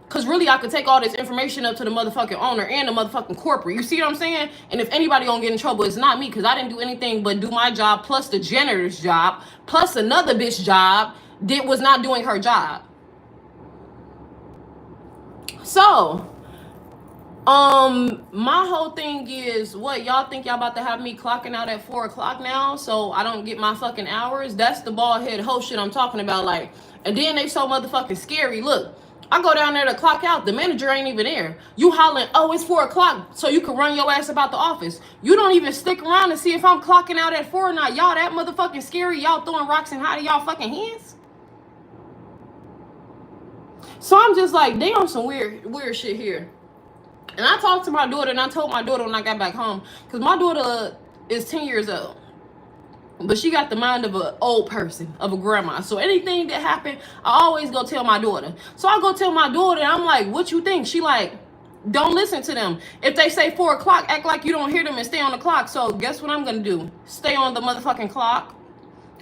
Because really, I could take all this information up to the motherfucking owner and the motherfucking corporate. You see what I'm saying? And if anybody gonna get in trouble, it's not me. Because I didn't do anything but do my job plus the janitor's job plus another bitch job that was not doing her job. So, my whole thing is, what, y'all think y'all about to have me clocking out at 4 o'clock now so I don't get my fucking hours? That's the bald head hoe shit I'm talking about. Like, and then they so motherfucking scary. Look. I go down there to clock out. The manager ain't even there. You hollering, oh, it's 4 o'clock so you can run your ass about the office. You don't even stick around to see if I'm clocking out at 4 or not. Y'all that motherfucking scary. Y'all throwing rocks and hiding y'all fucking hands. So I'm just like, they on some weird shit here. And I talked to my daughter, and I told my daughter when I got back home, because my daughter is 10 years old. But she got the mind of an old person, of a grandma. So anything that happened, I always go tell my daughter. So I go tell my daughter, and I'm like, what you think? She like, don't listen to them. If they say 4 o'clock, act like you don't hear them and stay on the clock. So guess what I'm going to do? Stay on the motherfucking clock.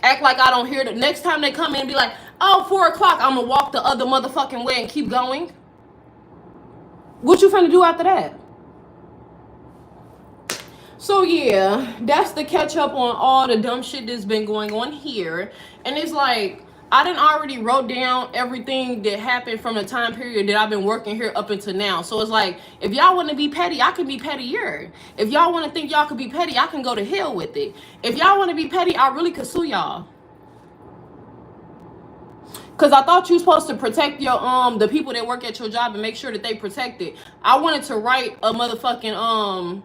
Act like I don't hear them. Next time they come in and be like, oh, 4 o'clock, I'm going to walk the other motherfucking way and keep going. What you finna do after that? So yeah, that's the catch up on all the dumb shit that's been going on here. And it's like, I done already wrote down everything that happened from the time period that I've been working here up until now. So it's like, if y'all want to be petty, I can be pettier. If y'all want to think y'all could be petty, I can go to hell with it. If y'all want to be petty, I really could sue y'all. Cause I thought you supposed to protect your the people that work at your job and make sure that they protected. I wanted to write a motherfucking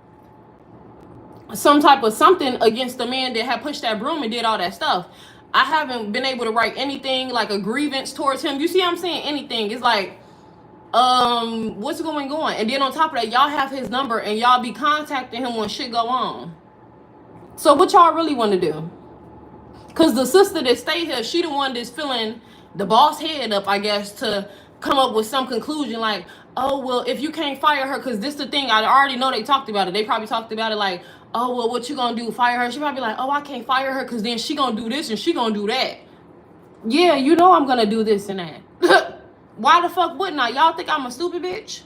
some type of something against the man that had pushed that broom and did all that stuff. I haven't been able to write anything like a grievance towards him. You see what I'm saying? Anything. It's like, what's going on? And then on top of that, y'all have his number and y'all be contacting him when shit go on. So what y'all really want to do? Cause the sister that stayed here, she the one that's feeling the boss head up, I guess, to come up with some conclusion like, oh, well, if you can't fire her, because this the thing, I already know they talked about it. They probably talked about it like, oh, well, what you gonna do, fire her? She probably like, oh, I can't fire her because then she gonna do this and she gonna do that. Yeah, you know I'm gonna do this and that. Why the fuck wouldn't I? Y'all think I'm a stupid bitch?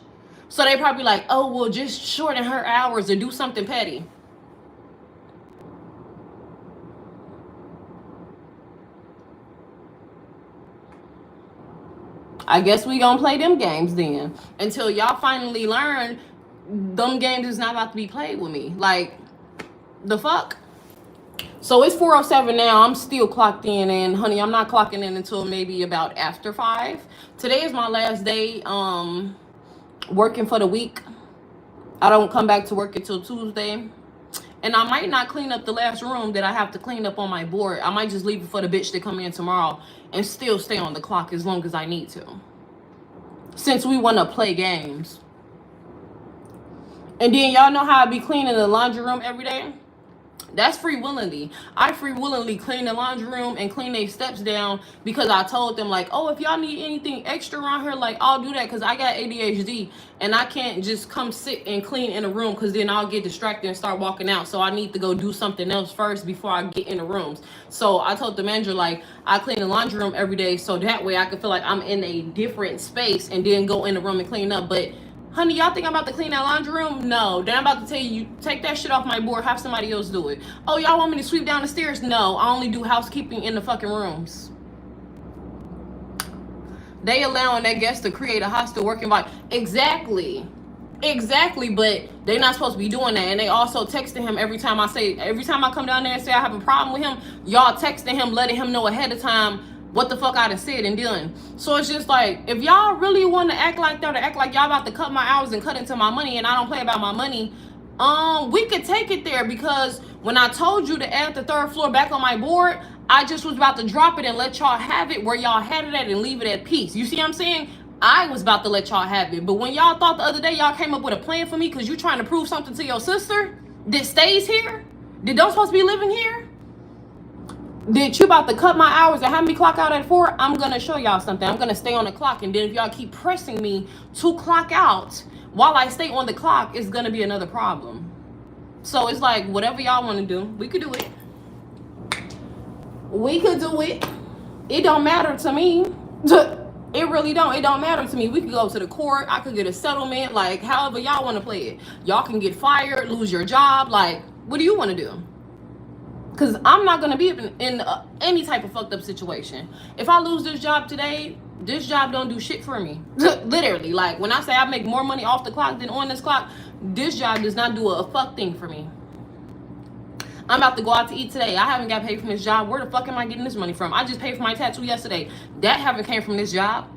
So they probably like, oh, well, just shorten her hours or do something petty. I guess we gonna play them games then. Until y'all finally learn them games is not about to be played with me. Like, the fuck? So it's 4:07 now. I'm still clocked in, and honey, I'm not clocking in until maybe about after 5. Today is my last day working for the week. I don't come back to work until Tuesday. And I might not clean up the last room that I have to clean up on my board. I might just leave it for the bitch to come in tomorrow and still stay on the clock as long as I need to. Since we want to play games. And then y'all know how I be cleaning the laundry room every day? That's free willingly. I free willingly clean the laundry room and clean their steps down because I told them like, oh, if y'all need anything extra around here, like I'll do that because I got ADHD and I can't just come sit and clean in a room because then I'll get distracted and start walking out. So I need to go do something else first before I get in the rooms. So I told the manager like I clean the laundry room every day so that way I can feel like I'm in a different space and then go in the room and clean up. But honey, y'all think I'm about to clean that laundry room? No. Then I'm about to tell you, take that shit off my board, have somebody else do it. Oh, y'all want me to sweep down the stairs? No, I only do housekeeping in the fucking rooms. They allowing that guest to create a hostile work environment. Exactly, but they're not supposed to be doing that. And they also texting him every time I come down there and say I have a problem with him, y'all texting him, letting him know ahead of time what the fuck I done said and done. So it's just like, if y'all really want to act like that or act like y'all about to cut my hours and cut into my money and I don't play about my money, we could take it there because when I told you to add the 3rd floor back on my board, I just was about to drop it and let y'all have it where y'all had it at and leave it at peace. You see what I'm saying? I was about to let y'all have it. But when y'all thought the other day y'all came up with a plan for me because you trying to prove something to your sister that stays here, that don't supposed to be living here, that you about to cut my hours and have me clock out at 4, I'm going to show y'all something. I'm going to stay on the clock. And then if y'all keep pressing me to clock out while I stay on the clock, it's going to be another problem. So it's like, whatever y'all want to do, we could do it. We could do it. It don't matter to me. It really don't. It don't matter to me. We could go to the court. I could get a settlement. Like, however y'all want to play it. Y'all can get fired, lose your job. Like, what do you want to do? Because I'm not going to be in any type of fucked up situation. If I lose this job today, this job don't do shit for me. Literally. Like, when I say I make more money off the clock than on this clock, this job does not do a fuck thing for me. I'm about to go out to eat today. I haven't got paid from this job. Where the fuck am I getting this money from? I just paid for my tattoo yesterday. That haven't came from this job.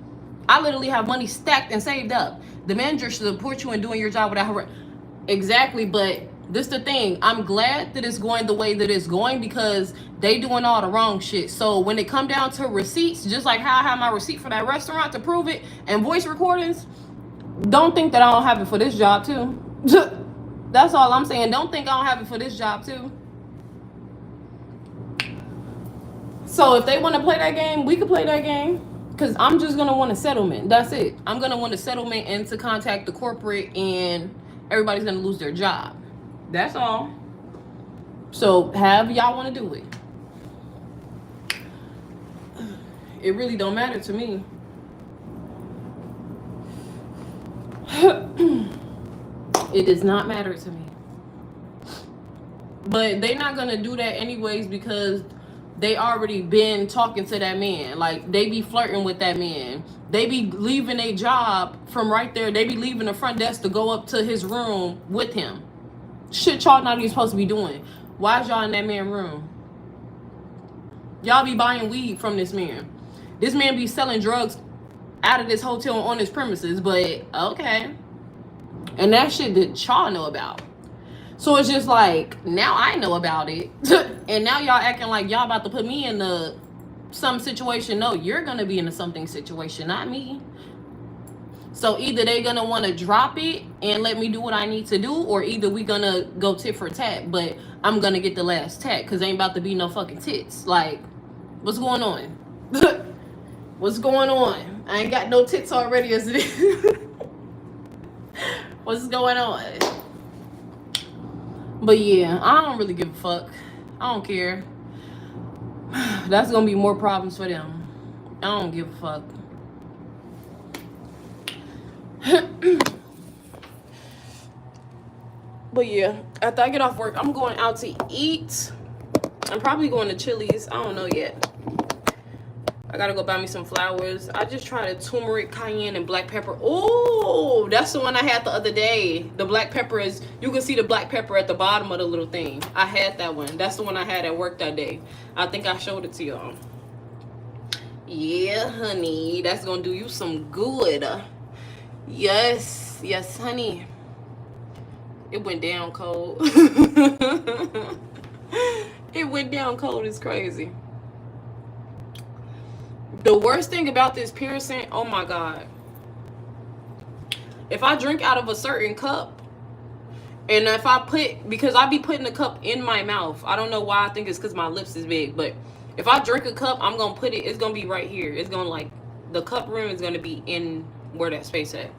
I literally have money stacked and saved up. The manager should support you in doing your job without her. Exactly, but This the thing. I'm glad that it's going the way that it's going because they doing all the wrong shit. So when it come down to receipts, just like how I have my receipt for that restaurant to prove it and voice recordings, don't think that I don't have it for this job too. That's all I'm saying. Don't think I don't have it for this job too. So if they want to play that game, we could play that game. Because I'm just going to want a settlement. That's it. I'm going to want a settlement and to contact the corporate, and everybody's going to lose their job. That's all. So however y'all want to do it. It really don't matter to me. It does not matter to me. But they're not going to do that anyways because they already been talking to that man. Like, they be flirting with that man. They be leaving a job from right there. They be leaving the front desk to go up to his room with him. Shit y'all not even supposed to be doing. Why is y'all in that man's room? Y'all be buying weed from this man. This man be selling drugs out of this hotel on his premises, but okay. And that shit that y'all know about. So it's just like, now I know about it. And now y'all acting like y'all about to put me in the some situation. No, you're going to be in a something situation, not me. So either they going to want to drop it and let me do what I need to do, or either we going to go tit for tat. But I'm going to get the last tat because ain't about to be no fucking tits. Like, what's going on? What's going on? I ain't got no tits already as it is. What's going on? But yeah, I don't really give a fuck. I don't care. That's gonna be more problems for them. I don't give a fuck. But yeah, after I get off work, I'm going out to eat. I'm probably going to Chili's. I don't know yet. I gotta go buy me some flowers. I just tried a turmeric, cayenne, and black pepper. Oh, that's the one I had the other day. The black pepper is, you can see the black pepper at the bottom of the little thing. I had that one. That's the one I had at work that day. I think I showed it to y'all. Yeah, honey. That's gonna do you some good. Yes. Yes, honey. It went down cold. It went down cold. It's crazy. The worst thing about this piercing, oh my God. If I drink out of a certain cup, and if I put, because I be putting the cup in my mouth. I don't know why. I think it's because my lips is big. But if I drink a cup, I'm going to put it, it's going to be right here. It's going to like, the cup rim is going to be in where that space at.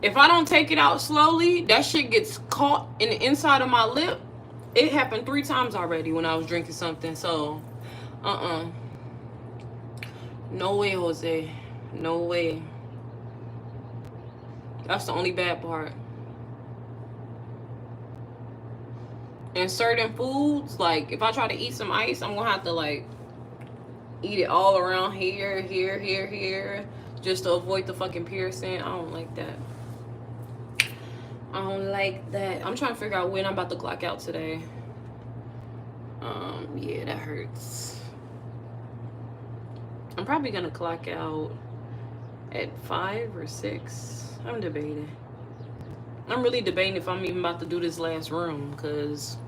If I don't take it out slowly, that shit gets caught in the inside of my lip. It happened 3 times already when I was drinking something. So, no way, Jose. No way. That's the only bad part. And certain foods, like if I try to eat some ice, I'm gonna have to like eat it all around here, here, just to avoid the fucking piercing. I don't like that. I don't like that. I'm trying to figure out when I'm about to clock out today. Yeah, that hurts. I'm probably gonna clock out at 5 or 6. I'm debating. I'm really debating if I'm even about to do this last room, because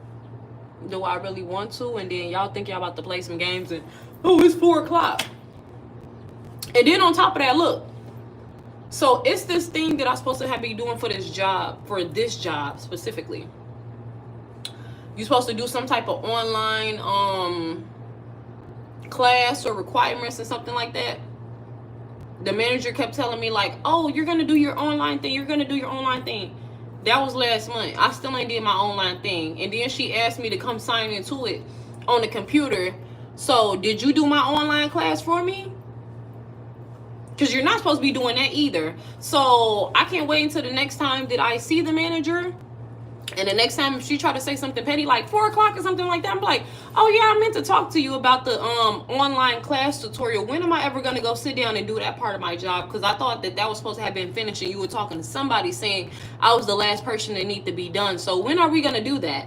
do I really want to? And then y'all think y'all about to play some games and, oh, it's 4 o'clock. And then on top of that, look. So it's this thing that I'm supposed to be doing for this job specifically. You're supposed to do some type of online class or requirements or something like that. The manager kept telling me like, oh, you're gonna do your online thing, that was last month. I still ain't did my online thing. And then she asked me to come sign into it on the computer. So did you do my online class for me? Because you're not supposed to be doing that either. So I can't wait until the next time that I see the manager. And the next time if she try to say something petty like 4 o'clock or something like that, I'm like, oh yeah, I meant to talk to you about the online class tutorial. When am I ever going to go sit down and do that part of my job? Because I thought that was supposed to have been finished and you were talking to somebody saying I was the last person that need to be done. So when are we going to do that?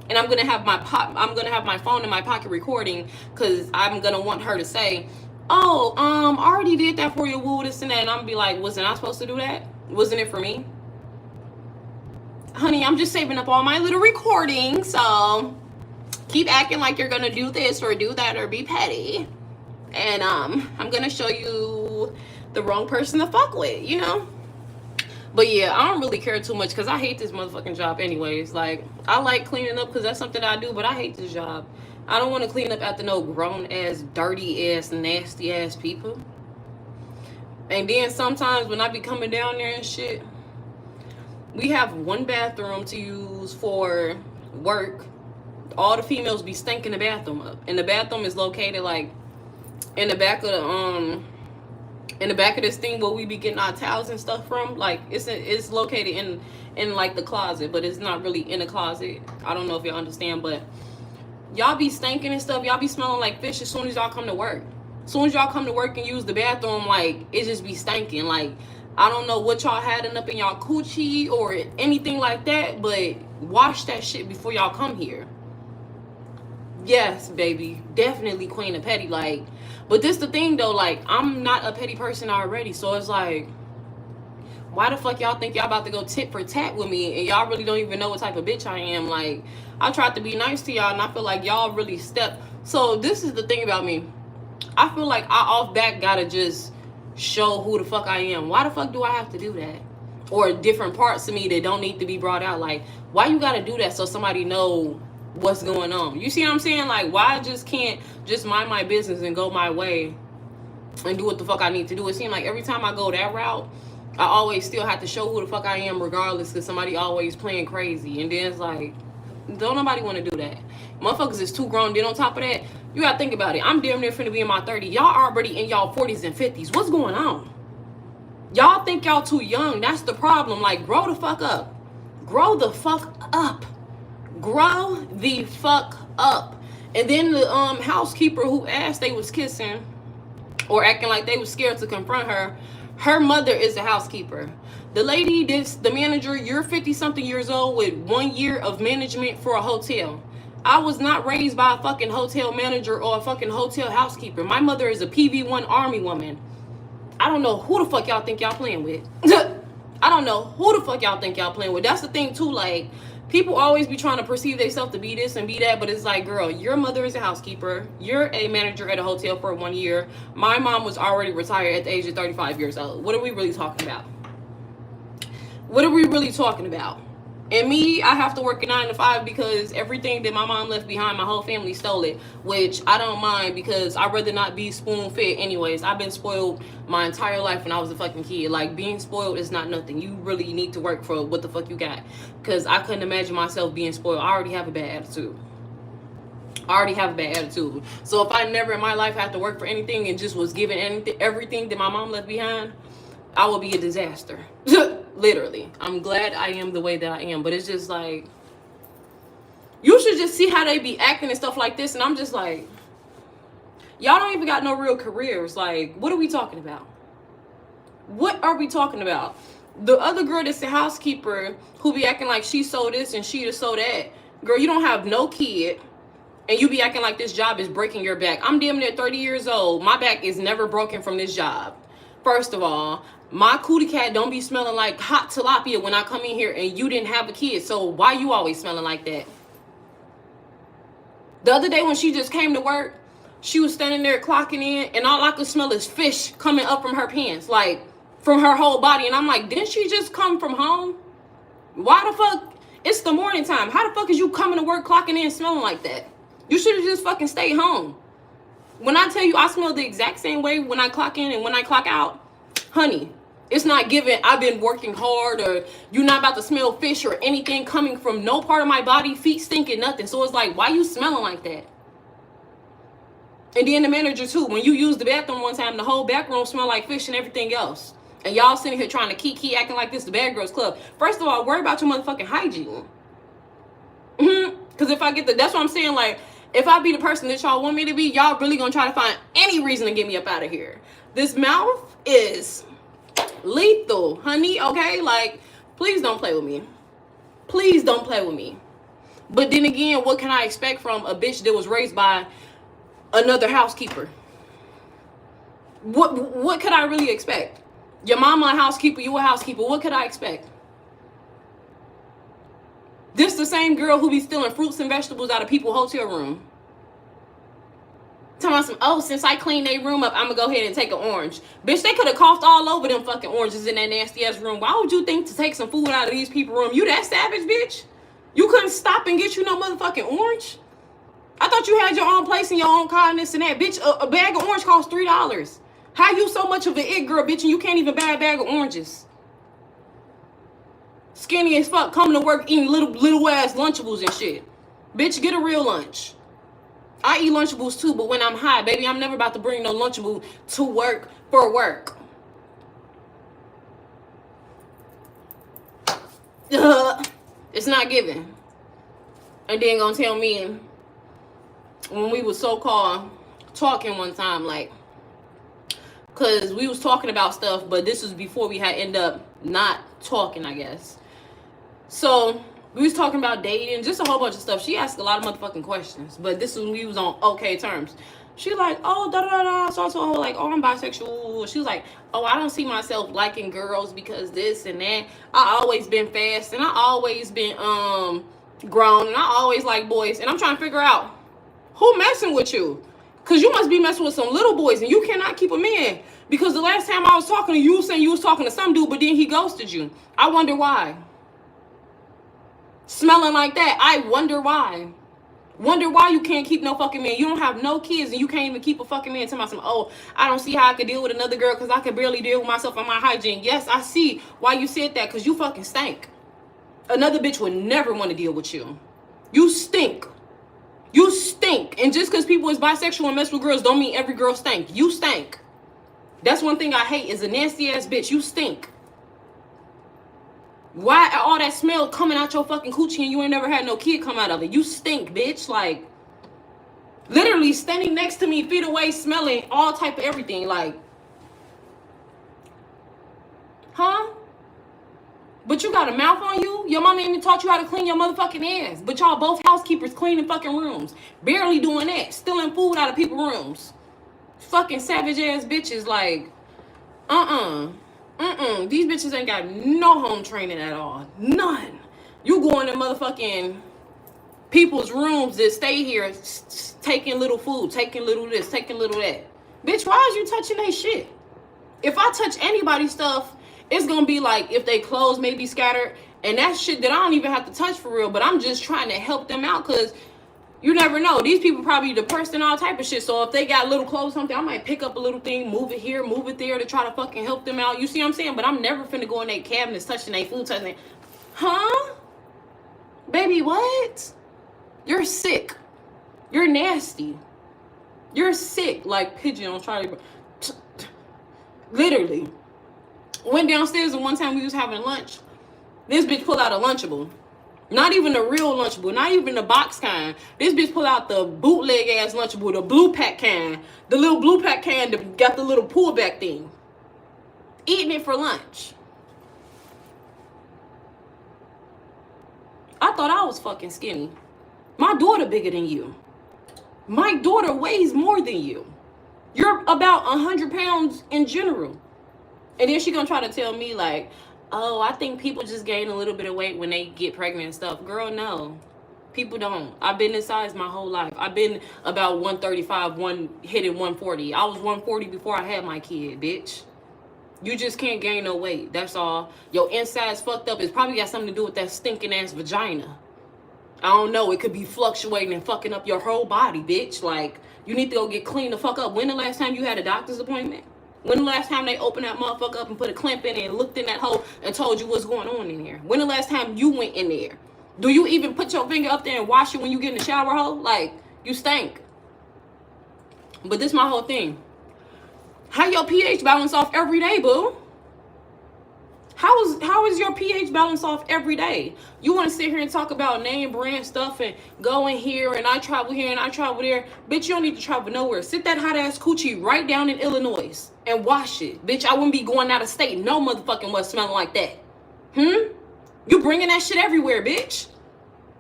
And I'm going to have my phone in my pocket recording, because I'm going to want her to say, oh, I already did that for you, woo, this and that. And I'm going to be like, wasn't I supposed to do that? Wasn't it for me? honey, I'm just saving up all my little recordings, so keep acting like you're gonna do this or do that or be petty. And I'm gonna show you the wrong person to fuck with, you know? But yeah, I don't really care too much because I hate this motherfucking job anyways. Like, I like cleaning up because that's something I do, but I hate this job. I don't want to clean up after no grown ass, dirty ass, nasty ass people. And then sometimes when I be coming down there and shit, we have one bathroom to use for work. All the females be stinking the bathroom up. And the bathroom is located like in the back of the in the back of this thing where we be getting our towels and stuff from. Like it's located in like the closet, but it's not really in the closet. I don't know if y'all understand, but y'all be stinking and stuff. Y'all be smelling like fish as soon as y'all come to work. As soon as y'all come to work and use the bathroom, like it just be stinking. Like I don't know what y'all had up in y'all coochie or anything like that, but wash that shit before y'all come here. Yes, baby, definitely queen of petty. Like, but this the thing though, like I'm not a petty person already, so it's like, why the fuck y'all think y'all about to go tit for tat with me and y'all really don't even know what type of bitch I am? Like, I tried to be nice to y'all and I feel like y'all really step. So this is the thing about me. I feel like I off back gotta just show who the fuck I am. Why the fuck do I have to do that? Or different parts of me that don't need to be brought out. Like, why you gotta do that so somebody know what's going on? You see what I'm saying? Like, why I just can't just mind my business and go my way and do what the fuck I need to do? It seems like every time I go that route, I always still have to show who the fuck I am regardless, because somebody always playing crazy. And then it's like, don't nobody want to do that. Motherfuckers is too grown. Then on top of that, you gotta think about it. I'm damn near finna be in my 30s. Y'all already in y'all 40s and 50s. What's going on? Y'all think y'all too young. That's the problem. Like, grow the fuck up. Grow the fuck up. Grow the fuck up. And then the housekeeper who asked they was kissing or acting like they was scared to confront her, her mother is a housekeeper. The lady, the manager, you're 50 something years old with 1 year of management for a hotel. I was not raised by a fucking hotel manager or a fucking hotel housekeeper. My mother is a PV1 Army woman. I don't know who the fuck y'all think y'all playing with. I don't know who the fuck y'all think y'all playing with. That's the thing too, like, people always be trying to perceive themselves to be this and be that, but it's like, girl, your mother is a housekeeper. You're a manager at a hotel for 1 year. My mom was already retired at the age of 35 years old. What are we really talking about? What are we really talking about? And me, I have to work a 9 to 5 because everything that my mom left behind, my whole family stole it, which I don't mind because I'd rather not be spoon fed anyways. I've been spoiled my entire life when I was a fucking kid. Like, being spoiled is not nothing. You really need to work for what the fuck you got, because I couldn't imagine myself being spoiled. I already have a bad attitude. So if I never in my life had to work for anything and just was given everything that my mom left behind, I would be a disaster. Literally. I'm glad I am the way that I am, but it's just like, you should just see how they be acting and stuff like this, and I'm just like, y'all don't even got no real careers. Like, what are we talking about? What are we talking about? The other girl that's the housekeeper who be acting like she so this and she so that, girl, you don't have no kid, and you be acting like this job is breaking your back. I'm damn near 30 years old. My back is never broken from this job. First of all, my cootie cat don't be smelling like hot tilapia when I come in here, and you didn't have a kid, so why you always smelling like that? The other day when she just came to work, she was standing there clocking in, and all I could smell is fish coming up from her pants, like from her whole body. And I'm like, didn't she just come from home? Why the fuck? It's the morning time. How the fuck is you coming to work clocking in smelling like that? You should have just fucking stayed home. When I tell you I smell the exact same way when I clock in and when I clock out, honey, it's not given I've been working hard, or you're not about to smell fish or anything coming from no part of my body, feet stinking, nothing. So it's like, why you smelling like that? And then the manager too, when you use the bathroom one time, the whole back room smell like fish and everything else. And y'all sitting here trying to kiki acting like this the Bad Girls Club. First of all, worry about your motherfucking hygiene. Because if I get that's what I'm saying, like, if I be the person that y'all want me to be, y'all really gonna try to find any reason to get me up out of here. This mouth is lethal, honey, okay? Like, please don't play with me. Please don't play with me. But then again, what can I expect from a bitch that was raised by another housekeeper? What could I really expect? Your mama a housekeeper, you a housekeeper. What could I expect? This the same girl who be stealing fruits and vegetables out of people's hotel room. Talking about some, oh, since I cleaned their room up, I'm gonna go ahead and take an orange. Bitch, they could have coughed all over them fucking oranges in that nasty ass room. Why would you think to take some food out of these people's room? You that savage, bitch? You couldn't stop and get you no motherfucking orange? I thought you had your own place in your own car and this and that. Bitch, a bag of orange costs $3. How you so much of an it girl, bitch, and you can't even buy a bag of oranges? Skinny as fuck, coming to work eating little ass Lunchables and shit. Bitch, get a real lunch. I eat Lunchables too, but when I'm high, baby, I'm never about to bring no Lunchable to work for work. It's not given. And then gonna tell me when we was so-called talking one time, like, cause we was talking about stuff, but this was before we had end up not talking, I guess. So we was talking about dating, just a whole bunch of stuff. She asked a lot of motherfucking questions, but this was when we was on okay terms. She like, oh, da da da. So I told her like, oh, I'm bisexual. She was like, oh, I don't see myself liking girls because this and that. I always been fast and I always been grown and I always like boys. And I'm trying to figure out who messing with you, cause you must be messing with some little boys and you cannot keep a man. Because the last time I was talking to you, saying you was talking to some dude, but then he ghosted you. I wonder why. Smelling like that, I wonder why. Wonder why you can't keep no fucking man. You don't have no kids and you can't even keep a fucking man. Tell me some, oh, I don't see how I could deal with another girl because I could barely deal with myself and my hygiene. Yes, I see why you said that, because you fucking stink. Another bitch would never want to deal with you. You stink. You stink. And just because people is bisexual and mess with girls don't mean every girl stink. You stink. That's one thing I hate is a nasty ass bitch. You stink. Why all that smell coming out your fucking coochie and you ain't never had no kid come out of it? You stink, bitch. Like, literally standing next to me, feet away, smelling all type of everything. Like, huh? But you got a mouth on you? Your mama even taught you how to clean your motherfucking ass. But y'all both housekeepers cleaning fucking rooms. Barely doing that. Stealing food out of people's rooms. Fucking savage ass bitches. Like, these bitches ain't got no home training at all. None. You go in the motherfucking people's rooms that stay here taking little food, taking little this, taking little that. Bitch, why is you touching that shit? If I touch anybody's stuff, it's gonna be like if they clothes may be scattered, and that's shit that I don't even have to touch for real, but I'm just trying to help them out, because you never know. These people probably depressed and all type of shit. So if they got little clothes or something, I might pick up a little thing, move it here, move it there to try to fucking help them out. You see what I'm saying? But I'm never finna go in their cabinets touching their food, touching it. Huh? Baby, what? You're sick. You're nasty. You're sick. Like Pigeon on Charlie. Literally. Went downstairs and one time we was having lunch. This bitch pulled out a Lunchable. Not even the real Lunchable, not even the box kind. This bitch pulled out the bootleg ass Lunchable, the blue pack kind. The little blue pack kind that got the little pullback thing. Eating it for lunch. I thought I was fucking skinny. My daughter bigger than you. My daughter weighs more than you. You're about 100 pounds in general. And then she gonna try to tell me like, oh, I think people just gain a little bit of weight when they get pregnant and stuff. Girl, no. People don't. I've been this size my whole life. I've been about 135, hitting 140. I was 140 before I had my kid, bitch. You just can't gain no weight. That's all. Your inside's fucked up. It's probably got something to do with that stinking ass vagina. I don't know. It could be fluctuating and fucking up your whole body, bitch. Like, you need to go get cleaned the fuck up. When the last time you had a doctor's appointment? When the last time they opened that motherfucker up and put a clamp in it and looked in that hole and told you what's going on in there? When the last time you went in there? Do you even put your finger up there and wash it when you get in the shower hole? Like, you stink. But this my whole thing. How your pH balance off every day, boo? How is your pH balance off every day? You want to sit here and talk about name brand stuff and go in here and I travel here and I travel there. Bitch, you don't need to travel nowhere. Sit that hot ass coochie right down in Illinois and wash it. Bitch, I wouldn't be going out of state. No motherfucking was smelling like that. You bringing that shit everywhere, bitch.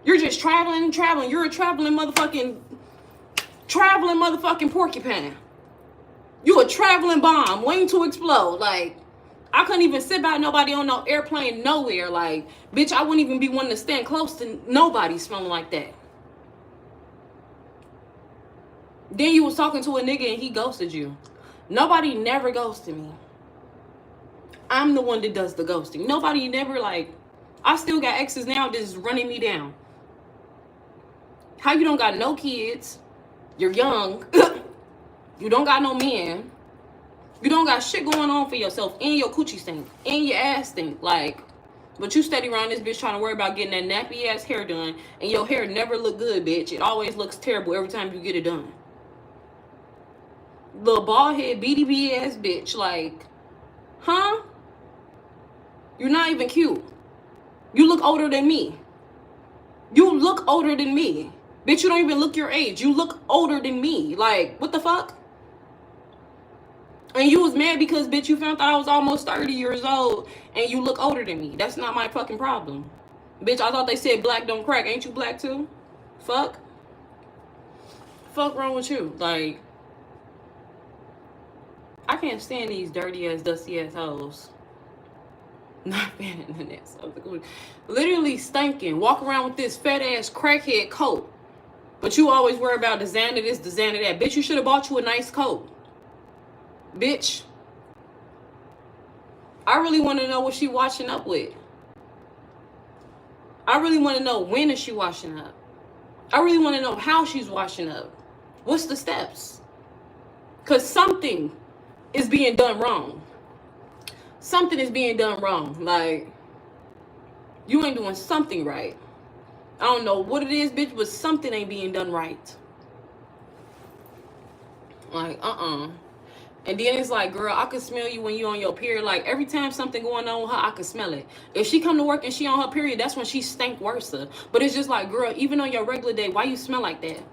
You're just traveling and traveling. You're a traveling motherfucking porcupine. You a traveling bomb waiting to explode. Like, I couldn't even sit by nobody on no airplane nowhere. Like, bitch, I wouldn't even be wanting to stand close to nobody smelling like that. Then you was talking to a nigga and he ghosted you. Nobody never ghosted me. I'm the one that does the ghosting. Nobody never, like, I still got exes now that's running me down. How you don't got no kids? You're young. You don't got no man. You don't got shit going on for yourself. And your coochie stink. And your ass stink. Like, but you steady around this bitch trying to worry about getting that nappy ass hair done. And your hair never look good, bitch. It always looks terrible every time you get it done. Little bald head, BDB ass bitch. Like, huh? You're not even cute. You look older than me. You look older than me. Bitch, you don't even look your age. You look older than me. Like, what the fuck? And you was mad because, bitch, you found out I was almost 30 years old and you look older than me. That's not my fucking problem. Bitch, I thought they said black don't crack. Ain't you black too? Fuck. Fuck wrong with you? Like, I can't stand these dirty ass, dusty ass hoes. Not fanning the next. Literally stinking. Walk around with this fat ass crackhead coat. But you always worry about designer this, designer that. Bitch, you should have bought you a nice coat. Bitch. I really want to know what she washing up with. I really want to know when is she washing up. I really want to know how she's washing up. What's the steps? Because something is being done wrong. Something is being done wrong. Like, you ain't doing something right. I don't know what it is, bitch, but something ain't being done right. Like, And then it's like, girl, I can smell you when you on your period. Like, every time something going on with her, I can smell it. If she come to work and she on her period, that's when she stink worse. But it's just like, girl, even on your regular day, why you smell like that?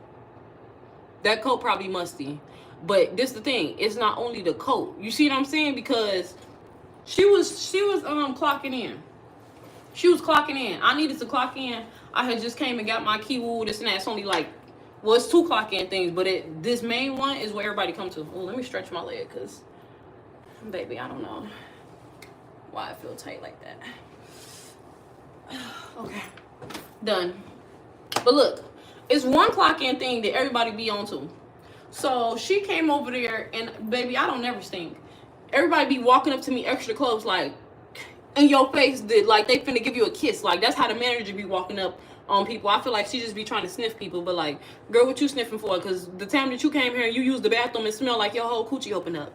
That coat probably musty. But this the thing, it's not only the coat. You see what I'm saying? Because she was clocking in. She was clocking in. I needed to clock in. I had just came and got my key woo, this and that. It's only like, well, it's 2 clock in things, but this main one is where everybody come to. Oh, let me stretch my leg, because, baby, I don't know why I feel tight like that. Okay. Done. But look, it's 1 clock in thing that everybody be on to. So she came over there, and, baby, I don't never stink. Everybody be walking up to me extra close, like, in your face, like they finna give you a kiss. Like, that's how the manager be walking up on people. I feel like she just be trying to sniff people. But like, girl, what you sniffing for? Because the time that you came here and you used the bathroom, it smelled like your whole coochie opened up.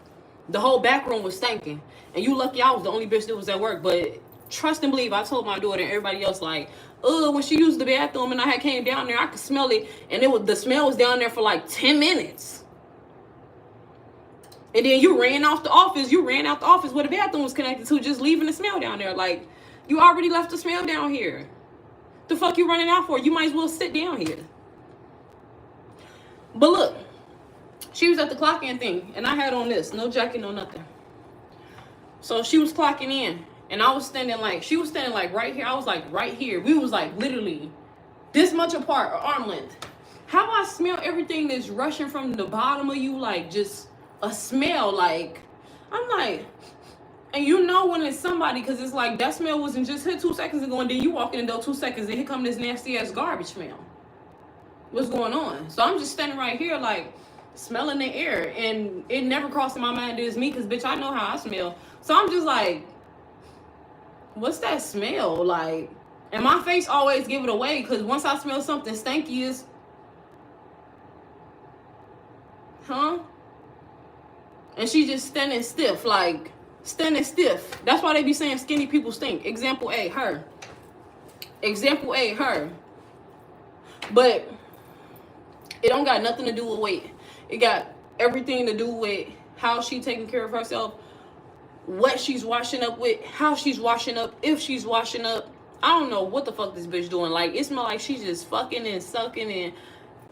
The whole back room was stinking. And you lucky I was the only bitch that was at work. But trust and believe, I told my daughter and everybody else, like, when she used the bathroom and I had came down there, I could smell it. And the smell was down there for like 10 minutes. And then you ran out the office where the bathroom was connected to, just leaving the smell down there. Like, you already left the smell down here. The fuck you running out for? You might as well sit down here. But look, she was at the clock in thing, and I had on this, no jacket, no nothing. So she was clocking in, and I was standing like, she was standing like right here. I was like right here. We was like literally this much apart, arm length. How I smell everything that's rushing from the bottom of you, like just a smell. Like, I'm like, and you know when it's somebody, because it's like that smell wasn't just here 2 seconds ago, and then you walk in the door 2 seconds and here come this nasty ass garbage smell. What's going on? So I'm just standing right here like smelling the air, and it never crossed my mind that it's me, because bitch, I know how I smell. So I'm just like, what's that smell? Like, and my face always give it away, because once I smell something stanky, is and she just standing stiff, like standing stiff. That's why they be saying skinny people stink. Example A, her. Example A, her. But it don't got nothing to do with weight. It got everything to do with how she taking care of herself, what she's washing up with, how she's washing up, if she's washing up. I don't know what the fuck this bitch doing. Like, it smell like she's just fucking and sucking and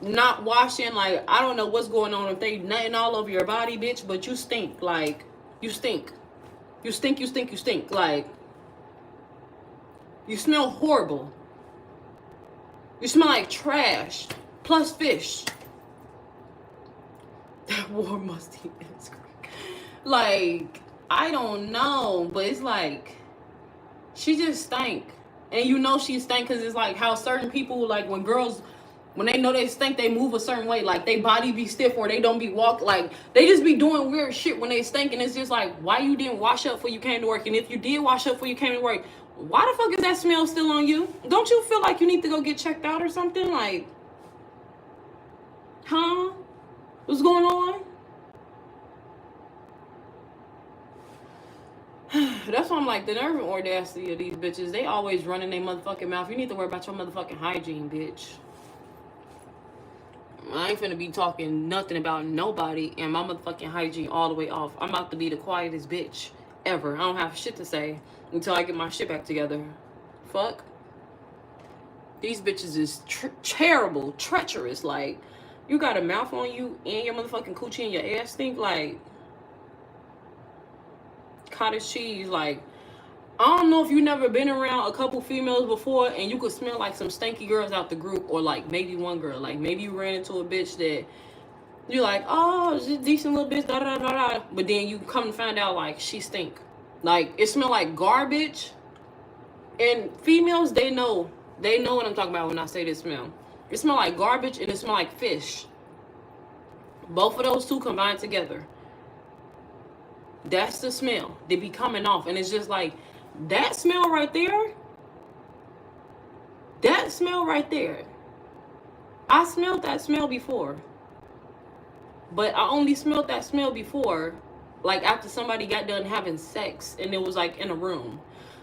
not washing. Like, I don't know what's going on, if they nutting all over your body, bitch, but you stink. Like, you stink. You stink, you stink, you stink. Like, you smell horrible. You smell like trash plus fish. That warm musty ass. Like, I don't know, but it's like she just stank. And you know she stank because it's like how certain people, like when girls, when they know they stink, they move a certain way. Like they body be stiff or they don't be walk. Like they just be doing weird shit when they stink. And it's just like, why you didn't wash up before you came to work? And if you did wash up before you came to work, why the fuck is that smell still on you? Don't you feel like you need to go get checked out or something? Like, huh? What's going on? That's why I'm like, the nerve and audacity of these bitches. They always running their motherfucking mouth. You need to worry about your motherfucking hygiene, bitch. I ain't finna be talking nothing about nobody and my motherfucking hygiene all the way off. I'm about to be the quietest bitch ever. I don't have shit to say until I get my shit back together. Fuck. These bitches is terrible, treacherous. Like, you got a mouth on you and your motherfucking coochie and your ass stink like cottage cheese. Like, I don't know if you never been around a couple females before and you could smell like some stanky girls out the group, or like maybe one girl. Like maybe you ran into a bitch that you're like, oh, it's a decent little bitch, da da da da. But then you come to find out like she stink. Like it smell like garbage. And females, they know what I'm talking about when I say this smell. It smell like garbage and it smell like fish. Both of those two combined together. That's the smell. They be coming off. And it's just like, that smell right there. That smell right there. I smelled that smell before. But I only smelled that smell before, like after somebody got done having sex and it was like in a room.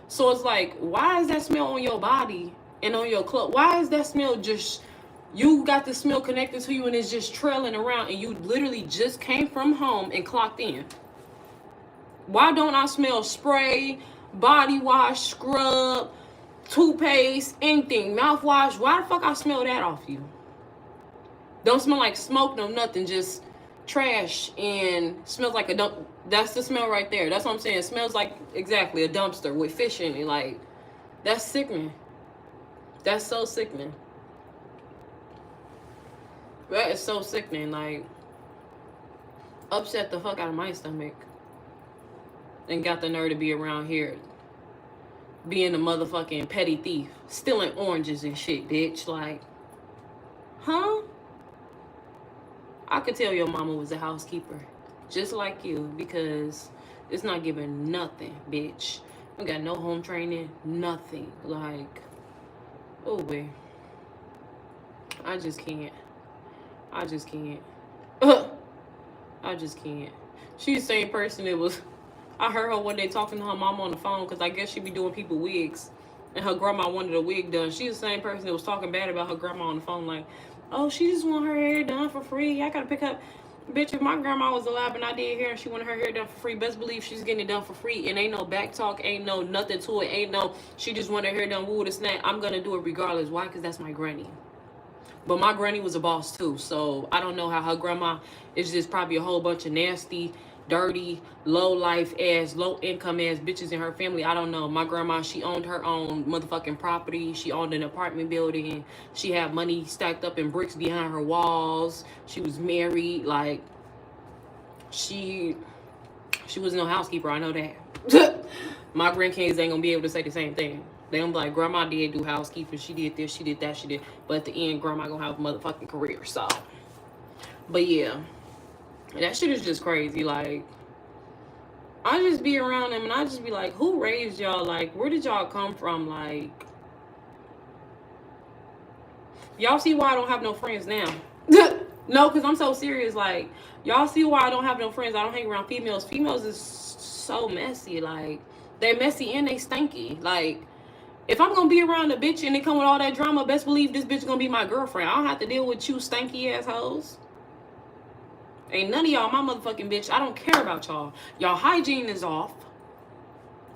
So it's like, why is that smell on your body and on your clothes? Why is that smell just, you got the smell connected to you and it's just trailing around and you literally just came from home and clocked in? Why don't I smell spray, body wash, scrub, toothpaste, anything, mouthwash? Why the fuck I smell that off you? Don't smell like smoke, no nothing, just trash and smells like a dump. That's the smell right there. That's what I'm saying. It smells like exactly a dumpster with fish in it. Like, that's sickening. That's so sickening. That is so sickening. Like, upset the fuck out of my stomach. And got the nerve to be around here being a motherfucking petty thief, stealing oranges and shit, bitch. Like, huh? I could tell your mama was a housekeeper, just like you, because it's not giving nothing, bitch. I got no home training, nothing. Like, oh wait, I just can't. I just can't. I just can't. She's the same person that was. I heard her one day talking to her mom on the phone because I guess she be doing people wigs. And her grandma wanted a wig done. She's the same person that was talking bad about her grandma on the phone. Like, oh, she just want her hair done for free. I got to pick up. Bitch, if my grandma was alive and I did hair and she wanted her hair done for free, best believe she's getting it done for free. And ain't no back talk. Ain't no nothing to it. Ain't no, she just wanted her hair done. Woo, the snack. I'm going to do it regardless. Why? Because that's my granny. But my granny was a boss too. So I don't know how her grandma is just probably a whole bunch of nasty, dirty, low life ass, low income ass bitches in her family. I don't know. My grandma, she owned her own motherfucking property. She owned an apartment building. She had money stacked up in bricks behind her walls. She was married. Like, she was no housekeeper. I know that. My grandkids ain't gonna be able to say the same thing. They gonna be like, grandma did do housekeeping. She did this, she did that, she did. But at the end, grandma gonna have a motherfucking career. So, but yeah. That shit is just crazy. Like, I just be around them and I just be like, who raised y'all? Like, where did y'all come from? Like, y'all see why I don't have no friends now? No, because I'm so serious. Like, y'all see why I don't have no friends? I don't hang around females. Females is so messy. Like, they messy and they stinky. Like, if I'm gonna be around a bitch and they come with all that drama, best believe this bitch gonna be my girlfriend. I don't have to deal with you stanky assholes. Ain't none of y'all my motherfucking bitch. I don't care about y'all. Y'all hygiene is off.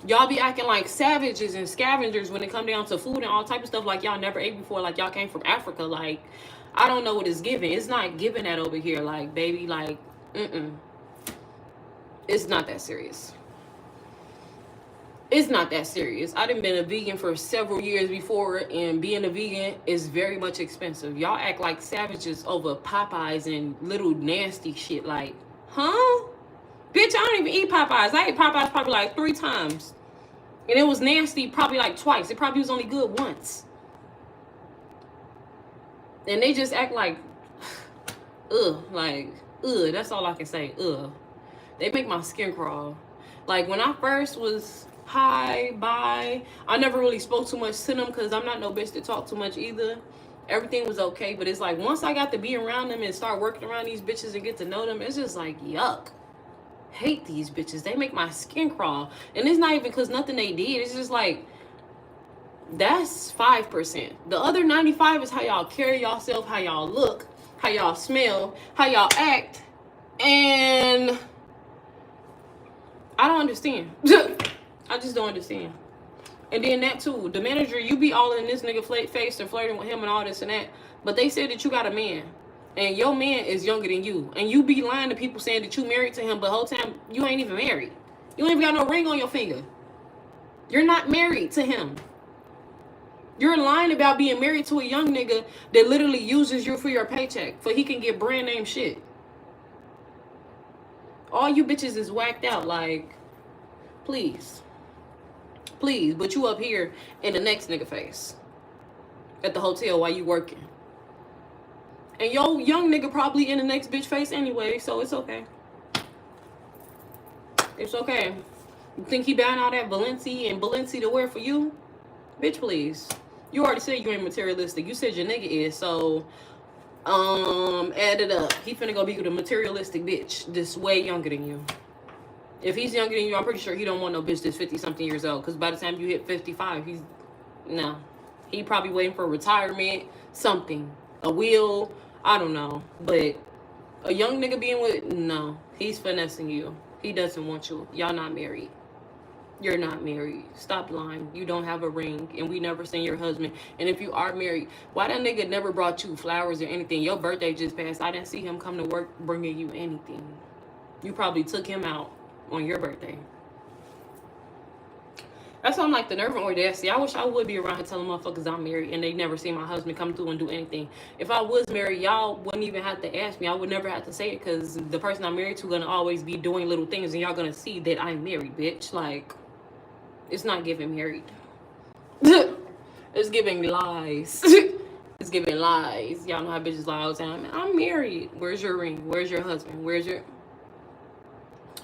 Y'all be acting like savages and scavengers when it come down to food and all type of stuff like y'all never ate before, like y'all came from Africa. Like, I don't know what it's giving. It's not giving that over here. Like, baby, like, it's not that serious. It's not that serious. I done been a vegan for several years before, and being a vegan is very much expensive. Y'all act like savages over Popeyes and little nasty shit. Like, huh? Bitch, I don't even eat Popeyes. I ate Popeyes probably like 3 times. And it was nasty probably like twice. It probably was only good once. And they just act like, that's all I can say. They make my skin crawl. Like when I first was hi, bye, I never really spoke too much to them because I'm not no bitch to talk too much either. Everything was okay, but it's like once I got to be around them and start working around these bitches and get to know them, it's just like yuck. Hate these bitches. They make my skin crawl. And it's not even because nothing they did. It's just like that's 5%. The other 95 is how y'all carry yourself, how y'all look, how y'all smell, how y'all act. And I don't understand. I just don't understand. And then that too, the manager, you be all in this nigga face and flirting with him and all this and that. But they said that you got a man. And your man is younger than you. And you be lying to people saying that you married to him, but the whole time you ain't even married. You ain't even got no ring on your finger. You're not married to him. You're lying about being married to a young nigga that literally uses you for your paycheck, for he can get brand name shit. All you bitches is whacked out. Like, please. Please. But you up here in the next nigga face at the hotel while you working. And yo young nigga probably in the next bitch face anyway, so it's okay. It's okay. You think he buying all that Balenci to wear for you? Bitch, please. You already said you ain't materialistic. You said your nigga is, so add it up. He finna go be with a materialistic bitch that's way younger than you. If he's younger than you, I'm pretty sure he don't want no bitch that's 50-something years old. Because by the time you hit 55, no. He probably waiting for retirement, something. A will, I don't know. But a young nigga being with, no. He's finessing you. He doesn't want you. Y'all not married. You're not married. Stop lying. You don't have a ring, and we never seen your husband. And if you are married, why that nigga never brought you flowers or anything? Your birthday just passed. I didn't see him come to work bringing you anything. You probably took him out on your birthday. That's why I'm like the nerve and audacity. I wish I would be around here telling motherfuckers I'm married and they never see my husband come through and do anything. If I was married, y'all wouldn't even have to ask me. I would never have to say it because the person I'm married to gonna always be doing little things and y'all gonna see that I'm married, bitch. Like, it's not giving married. It's giving lies. It's giving lies. Y'all know how bitches lie all the time. I'm married. Where's your ring? Where's your husband? Where's your...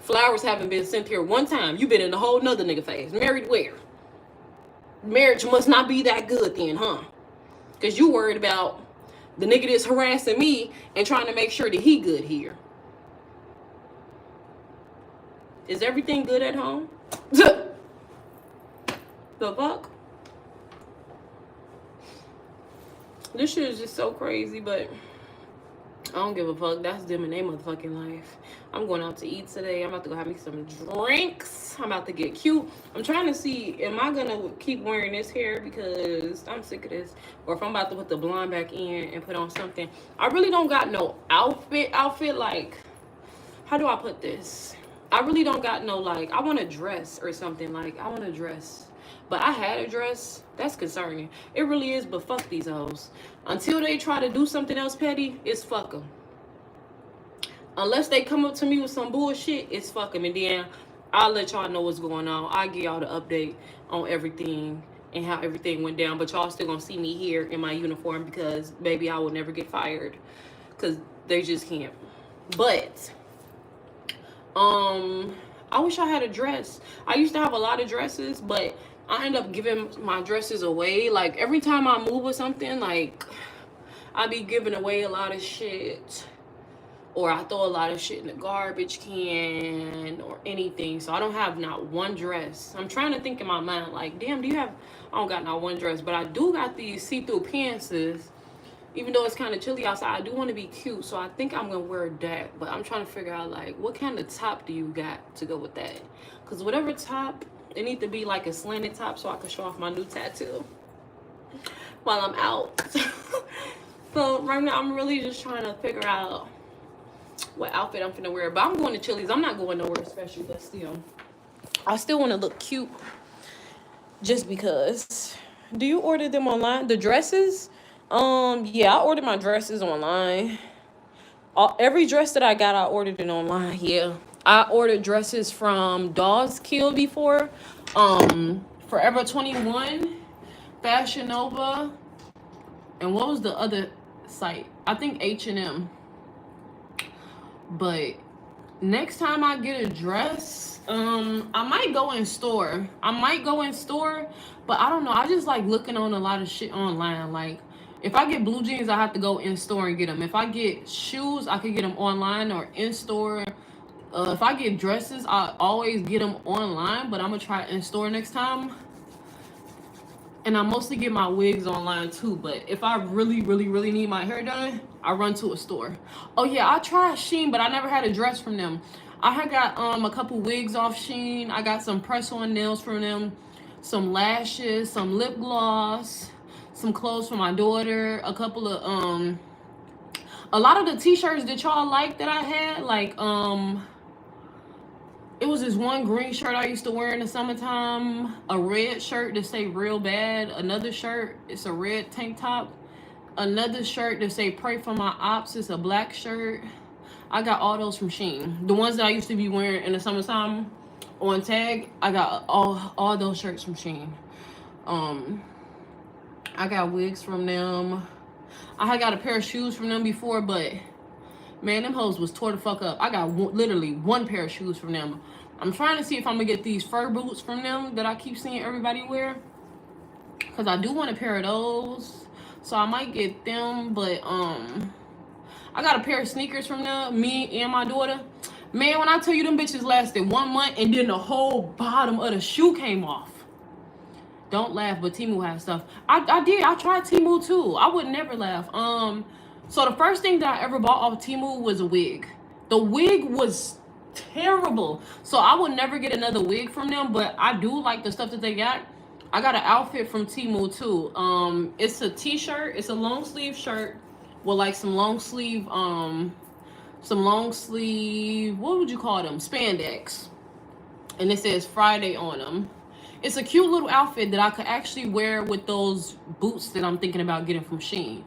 Flowers haven't been sent here one time. You been in a whole nother nigga phase. Married where? Marriage must not be that good then, huh? Because you worried about the nigga that's harassing me and trying to make sure that he good here. Is everything good at home? The fuck? This shit is just so crazy, but I don't give a fuck. That's them in their motherfucking life. I'm going out to eat today. I'm about to go have me some drinks. I'm about to get cute. I'm trying to see, am I going to keep wearing this hair because I'm sick of this? Or if I'm about to put the blonde back in and put on something. I really don't got no outfit. Like, how do I put this? I really don't got no, like, I want to dress or something. Like, I want to dress. But I had a dress. That's concerning. It really is, but fuck these hoes. Until they try to do something else petty, it's fuck them. Unless they come up to me with some bullshit, it's fuck them. And then I'll let y'all know what's going on. I'll give y'all the update on everything and how everything went down. But y'all still gonna see me here in my uniform because, baby, I will never get fired. Because they just can't. But, I wish I had a dress. I used to have a lot of dresses, but I end up giving my dresses away. Like, every time I move or something, like, I be giving away a lot of shit. Or I throw a lot of shit in the garbage can or anything. So I don't have not one dress. I'm trying to think in my mind, like, damn, do you have... I don't got not one dress. But I do got these see-through pantses. Even though it's kind of chilly outside, I do want to be cute. So I think I'm going to wear that. But I'm trying to figure out, like, what kind of top do you got to go with that? Because whatever top... It needs to be like a slanted top so I can show off my new tattoo while I'm out. So right now I'm really just trying to figure out what outfit I'm finna wear. But I'm going to Chili's. I'm not going nowhere special, but still. I still want to look cute just because. Do you order them online? The dresses? Yeah, I ordered my dresses online. Every dress that I got, I ordered it online. Yeah. I ordered dresses from Dawes Kill before, Forever 21, Fashion Nova, and what was the other site? I think H&M. But next time I get a dress, I might go in store. But I don't know. I just like looking on a lot of shit online. Like, if I get blue jeans, I have to go in store and get them. If I get shoes, I could get them online or in store. If I get dresses, I always get them online, but I'm gonna try in store next time. And I mostly get my wigs online too. But if I really, really, really need my hair done, I run to a store. Oh yeah, I tried Shein, but I never had a dress from them. I had got a couple wigs off Shein. I got some press-on nails from them, some lashes, some lip gloss, some clothes for my daughter, a couple of a lot of the t-shirts that y'all like that I had, like it was this one green shirt I used to wear in the summertime, a red shirt that say real bad, another shirt, it's a red tank top, another shirt that say pray for my ops, it's a black shirt. I got all those from Shein. The ones that I used to be wearing in the summertime on tag, I got all those shirts from Shein. I got wigs from them. I had got a pair of shoes from them before, but man, them hoes was tore the fuck up. I got literally one pair of shoes from them. I'm trying to see if I'm gonna get these fur boots from them that I keep seeing everybody wear, because I do want a pair of those. So I might get them, but I got a pair of sneakers from them, me and my daughter. Man, when I tell you them bitches lasted 1 month and then the whole bottom of the shoe came off. Don't laugh, but Temu has stuff. I did. I tried Temu too. I would never laugh. So the first thing that I ever bought off Temu was a wig. The wig was terrible. So I would never get another wig from them, but I do like the stuff that they got. I got an outfit from Temu too. It's a t-shirt. It's a long sleeve shirt with like some long sleeve, what would you call them? Spandex. And it says Friday on them. It's a cute little outfit that I could actually wear with those boots that I'm thinking about getting from Shein.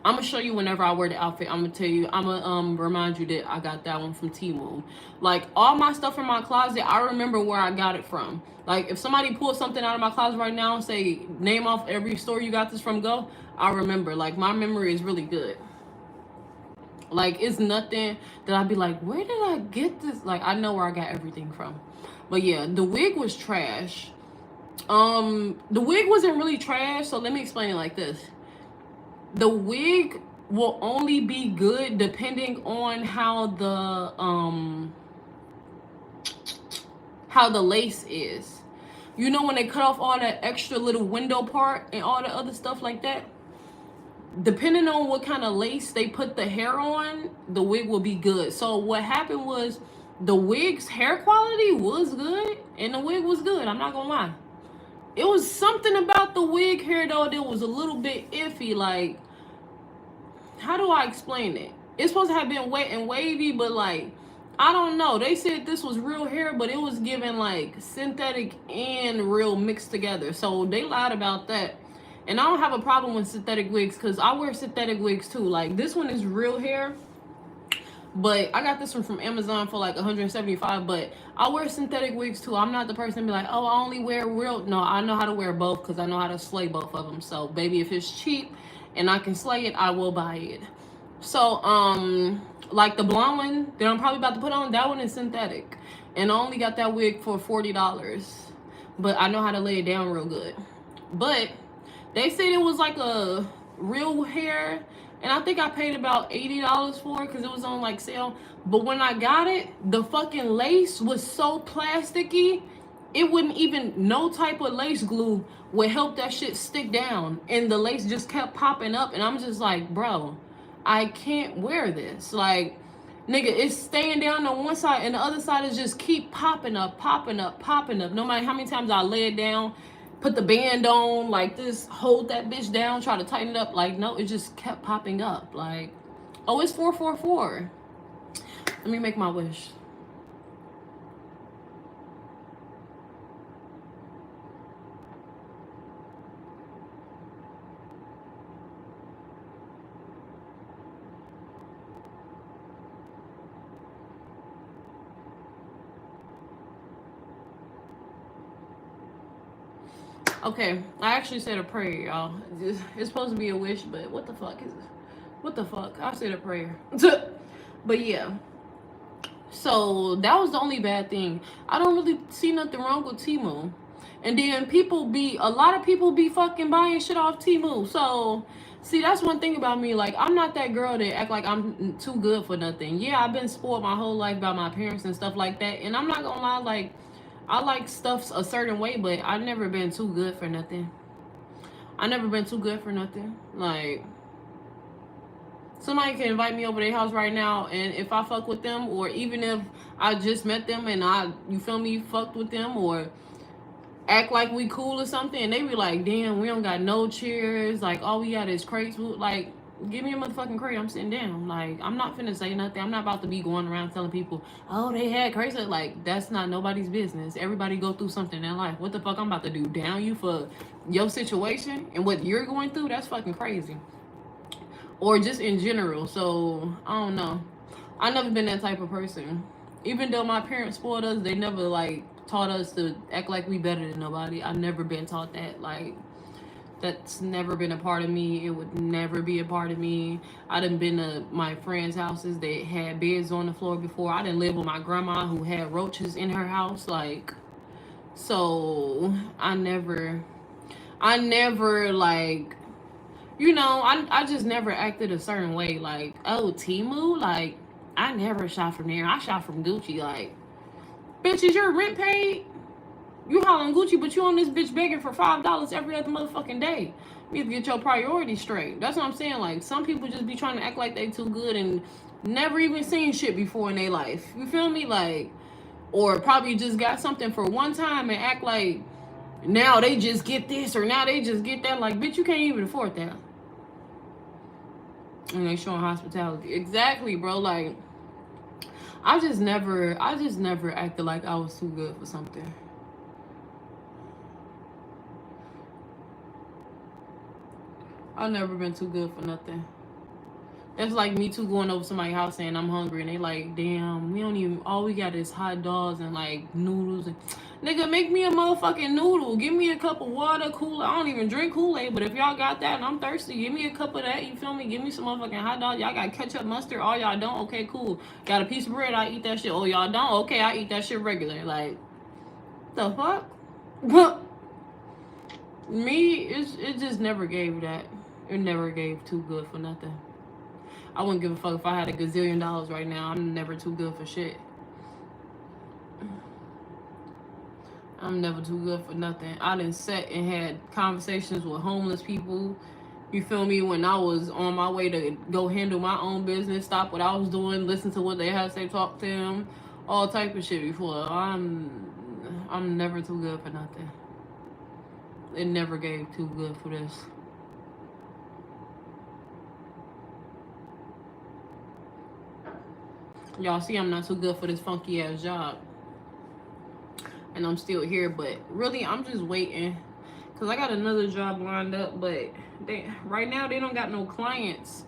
I'm gonna show you whenever I wear the outfit. I'm gonna tell you, I'm gonna remind you that I got that one from Temu. Like, all my stuff in my closet, I remember where I got it from. Like, if somebody pulls something out of my closet right now and say, name off every store you got this from, go, I remember. Like, my memory is really good. Like, it's nothing that I'd be like, where did I get this? Like, I know where I got everything from. But yeah, the wig was trash. The wig wasn't really trash, so let me explain it like this. The wig will only be good depending on how the lace is. You know, when they cut off all that extra little window part and all the other stuff like that, depending on what kind of lace they put the hair on, the wig will be good. So what happened was, the wig's hair quality was good and the wig was good, I'm not gonna lie. It was something about the wig hair though that was a little bit iffy. Like, how do I explain it? It's supposed to have been wet and wavy, but like, I don't know. They said this was real hair, but it was given like synthetic and real mixed together. So they lied about that. And I don't have a problem with synthetic wigs because I wear synthetic wigs too. Like, this one is real hair, but I got this one from Amazon for like $175. But I wear synthetic wigs too. I'm not the person to be like, oh, I only wear real. No, I know how to wear both because I know how to slay both of them. So baby, if it's cheap and I can slay it, I will buy it. So like the blonde one that I'm probably about to put on, that one is synthetic, and I only got that wig for $40. But I know how to lay it down real good. But they said it was like a real hair, and I think I paid about $80 for it because it was on like sale. But when I got it, the fucking lace was so plasticky, it wouldn't even, no type of lace glue would help that shit stick down. And the lace just kept popping up, and I'm just like, bro, I can't wear this. Like, nigga, it's staying down on one side and the other side is just keep popping up, popping up, popping up. No matter how many times I lay it down, put the band on like this, hold that bitch down, try to tighten it up. Like, no, it just kept popping up. Like, oh, it's 444. Let me make my wish. Okay, I actually said a prayer, y'all. It's supposed to be a wish, but what the fuck is it? What the fuck? I said a prayer. But yeah. So that was the only bad thing. I don't really see nothing wrong with Temu. And then a lot of people be fucking buying shit off Temu. So, see, that's one thing about me. Like, I'm not that girl that act like I'm too good for nothing. Yeah, I've been spoiled my whole life by my parents and stuff like that. And I'm not gonna lie, like, I like stuff a certain way, but I've never been too good for nothing. I never been too good for nothing. Like, somebody can invite me over their house right now, and if I fuck with them, or even if I just met them and you feel me, fucked with them, or act like we cool or something, and they be like, damn, we don't got no chairs, like all we got is crates. Like, give me a motherfucking crate, I'm sitting down. Like, I'm not finna say nothing. I'm not about to be going around telling people, oh, they had crates. Like, that's not nobody's business. Everybody go through something in life. What the fuck I'm about to do, down you for your situation and what you're going through? That's fucking crazy. Or just in general. So I don't know. I never been that type of person. Even though my parents spoiled us, they never like taught us to act like we better than nobody. I've never been taught that. Like, that's never been a part of me. It would never be a part of me. I done been to my friends' houses that had beds on the floor before. I didn't live with my grandma who had roaches in her house. Like, so I never like, I just never acted a certain way. Like, oh, Temu? Like, I never shot from there. I shot from Gucci. Like, bitch, is your rent paid? You hollering Gucci, but you on this bitch begging for $5 every other motherfucking day. You need to get your priorities straight. That's what I'm saying. Like, some people just be trying to act like they too good and never even seen shit before in their life. You feel me? Like, or probably just got something for one time and act like now they just get this or now they just get that. Like, bitch, you can't even afford that. And they showing hospitality. Exactly, bro. Like, I just never acted like I was too good for something. I've never been too good for nothing. That's like me too going over somebody's house saying I'm hungry and they like, damn, we don't even, all we got is hot dogs and like noodles. And, nigga, make me a motherfucking noodle. Give me a cup of water, Kool-Aid. I don't even drink Kool-Aid, but if y'all got that and I'm thirsty, give me a cup of that. You feel me? Give me some motherfucking hot dogs. Y'all got ketchup, mustard. All y'all don't? Okay, cool. Got a piece of bread? I eat that shit. Oh, y'all don't? Okay, I eat that shit regular. Like, the fuck? Me, it just never gave that. It never gave too good for nothing. I wouldn't give a fuck if I had $1 gazillion right now. I'm never too good for shit. I'm never too good for nothing. I done sat and had conversations with homeless people. You feel me? When I was on my way to go handle my own business, stop what I was doing, listen to what they had to say, talk to them, all type of shit before. I'm never too good for nothing. It never gave too good for this. Y'all see I'm not too good for this funky ass job. And I'm still here, but really I'm just waiting. Cause I got another job lined up, but right now they don't got no clients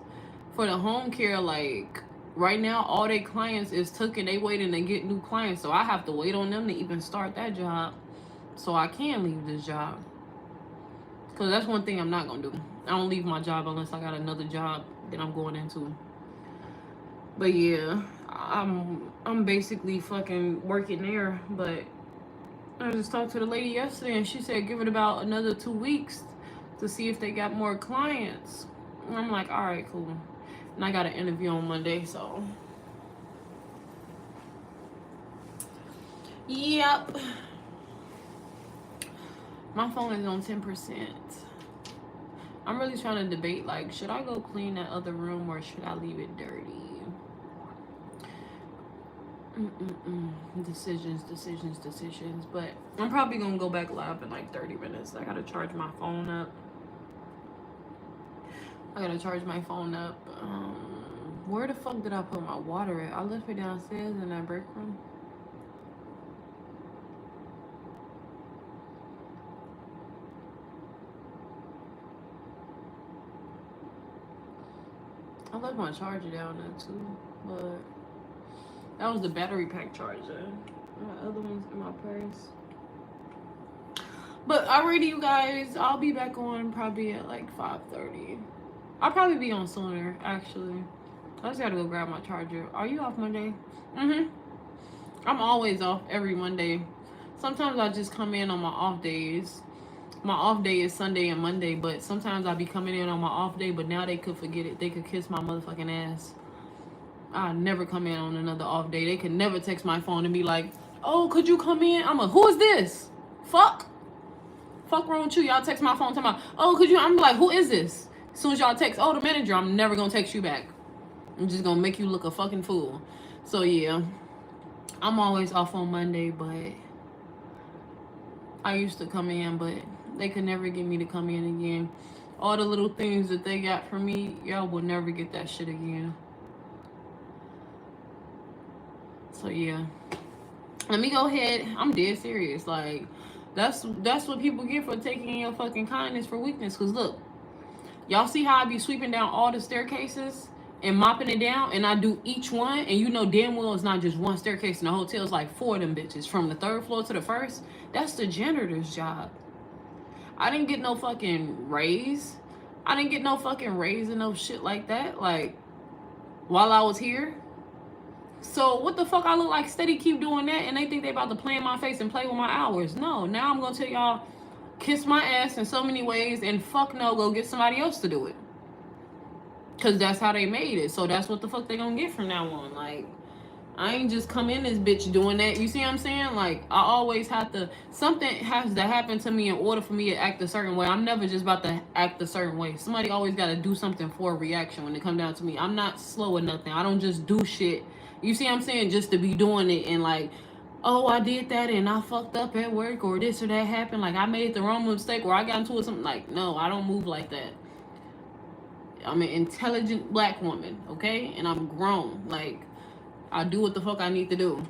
for the home care. Like, right now all their clients is taken, they waiting to get new clients. So I have to wait on them to even start that job. So I can leave this job. Cause that's one thing I'm not gonna do. I don't leave my job unless I got another job that I'm going into. But yeah, I'm basically fucking working there. But I just talked to the lady yesterday and she said give it about another 2 weeks to see if they got more clients. And I'm like, all right, cool. And I got an interview on Monday, so. Yep. My phone is on 10%. I'm really trying to debate, like, should I go clean that other room or should I leave it dirty? Decisions. But I'm probably gonna go back live in like 30 minutes. I gotta charge my phone up. Where the fuck did I put my water at? I left it downstairs in that break room. I left my charger down there too, but that was the battery pack charger. My other one's in my purse. But alrighty, you guys, I'll be back on probably at like 5:30. I'll probably be on sooner, actually. I just gotta go grab my charger. Are you off Monday? Mm-hmm. I'm always off every Monday. Sometimes I just come in on my off days. My off day is Sunday and Monday, but sometimes I be coming in on my off day, but now they could forget it. They could kiss my motherfucking ass. I never come in on another off day. They could never text my phone and be like, oh, could you come in? I'm like, who is this? Fuck. Fuck wrong with you. Y'all text my phone talking about, oh, could you? I'm like, who is this? As soon as y'all text, oh, the manager, I'm never gonna text you back. I'm just gonna make you look a fucking fool. So yeah, I'm always off on Monday, but I used to come in, but they could never get me to come in again. All the little things that they got from me, y'all will never get that shit again. So yeah, let me go ahead. I'm dead serious. Like, that's what people get for taking your fucking kindness for weakness. Cause look, y'all see how I be sweeping down all the staircases and mopping it down, and I do each one, and you know damn well it's not just one staircase in the hotel. It's like 4 of them bitches from the 3rd floor to the 1st. That's the janitor's job. I didn't get no fucking raise. I didn't get no fucking raise and no shit like that. Like, while I was here. So what the fuck I look like steady keep doing that, and they think they about to play in my face and play with my hours. No, now I'm gonna tell y'all, kiss my ass in so many ways, and fuck no, go get somebody else to do it. Cause that's how they made it. So that's what the fuck they gonna get from now on. Like, I ain't just come in this bitch doing that. You see what I'm saying? Like, I always have to, something has to happen to me in order for me to act a certain way. I'm never just about to act a certain way. Somebody always got to do something for a reaction when it come down to me. I'm not slow or nothing. I don't just do shit. You see what I'm saying? Just to be doing it and like, oh, I did that and I fucked up at work or this or that happened. Like, I made the wrong mistake or I got into something. Like, no, I don't move like that. I'm an intelligent black woman, okay? And I'm grown. Like, I do what the fuck I need to do.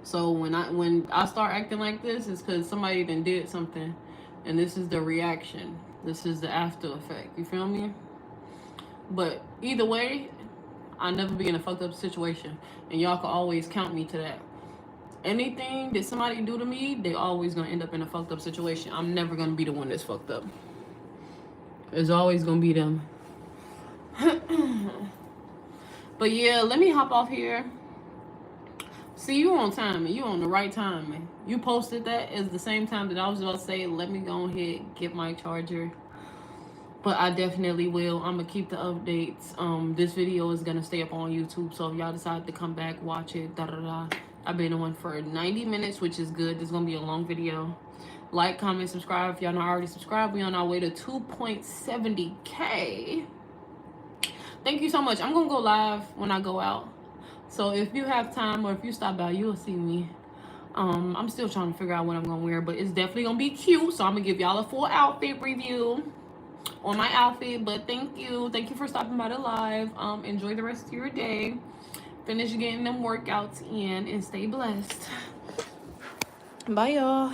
So when I start acting like this, it's because somebody then did something, and this is the reaction. This is the after effect. You feel me? But either way, I never be in a fucked up situation, and y'all can always count me to that. Anything that somebody do to me, they always gonna end up in a fucked up situation. I'm never gonna be the one that's fucked up. It's always gonna be them. But yeah, let me hop off here. See, you on time, man. You on the right time, man. You posted that as the same time that I was about to say, let me go ahead, get my charger. But I definitely will. I'm going to keep the updates. This video is going to stay up on YouTube. So if y'all decide to come back, watch it. I've been on for 90 minutes, which is good. This is going to be a long video. Like, comment, subscribe. If y'all not already subscribed, we on our way to 2.70K. Thank you so much. I'm going to go live when I go out. So if you have time or if you stop by, you'll see me. I'm still trying to figure out what I'm going to wear, but it's definitely going to be cute. So I'm going to give y'all a full outfit review on my outfit. But thank you. Thank you for stopping by the live. Enjoy the rest of your day. Finish getting them workouts in and stay blessed. Bye, y'all.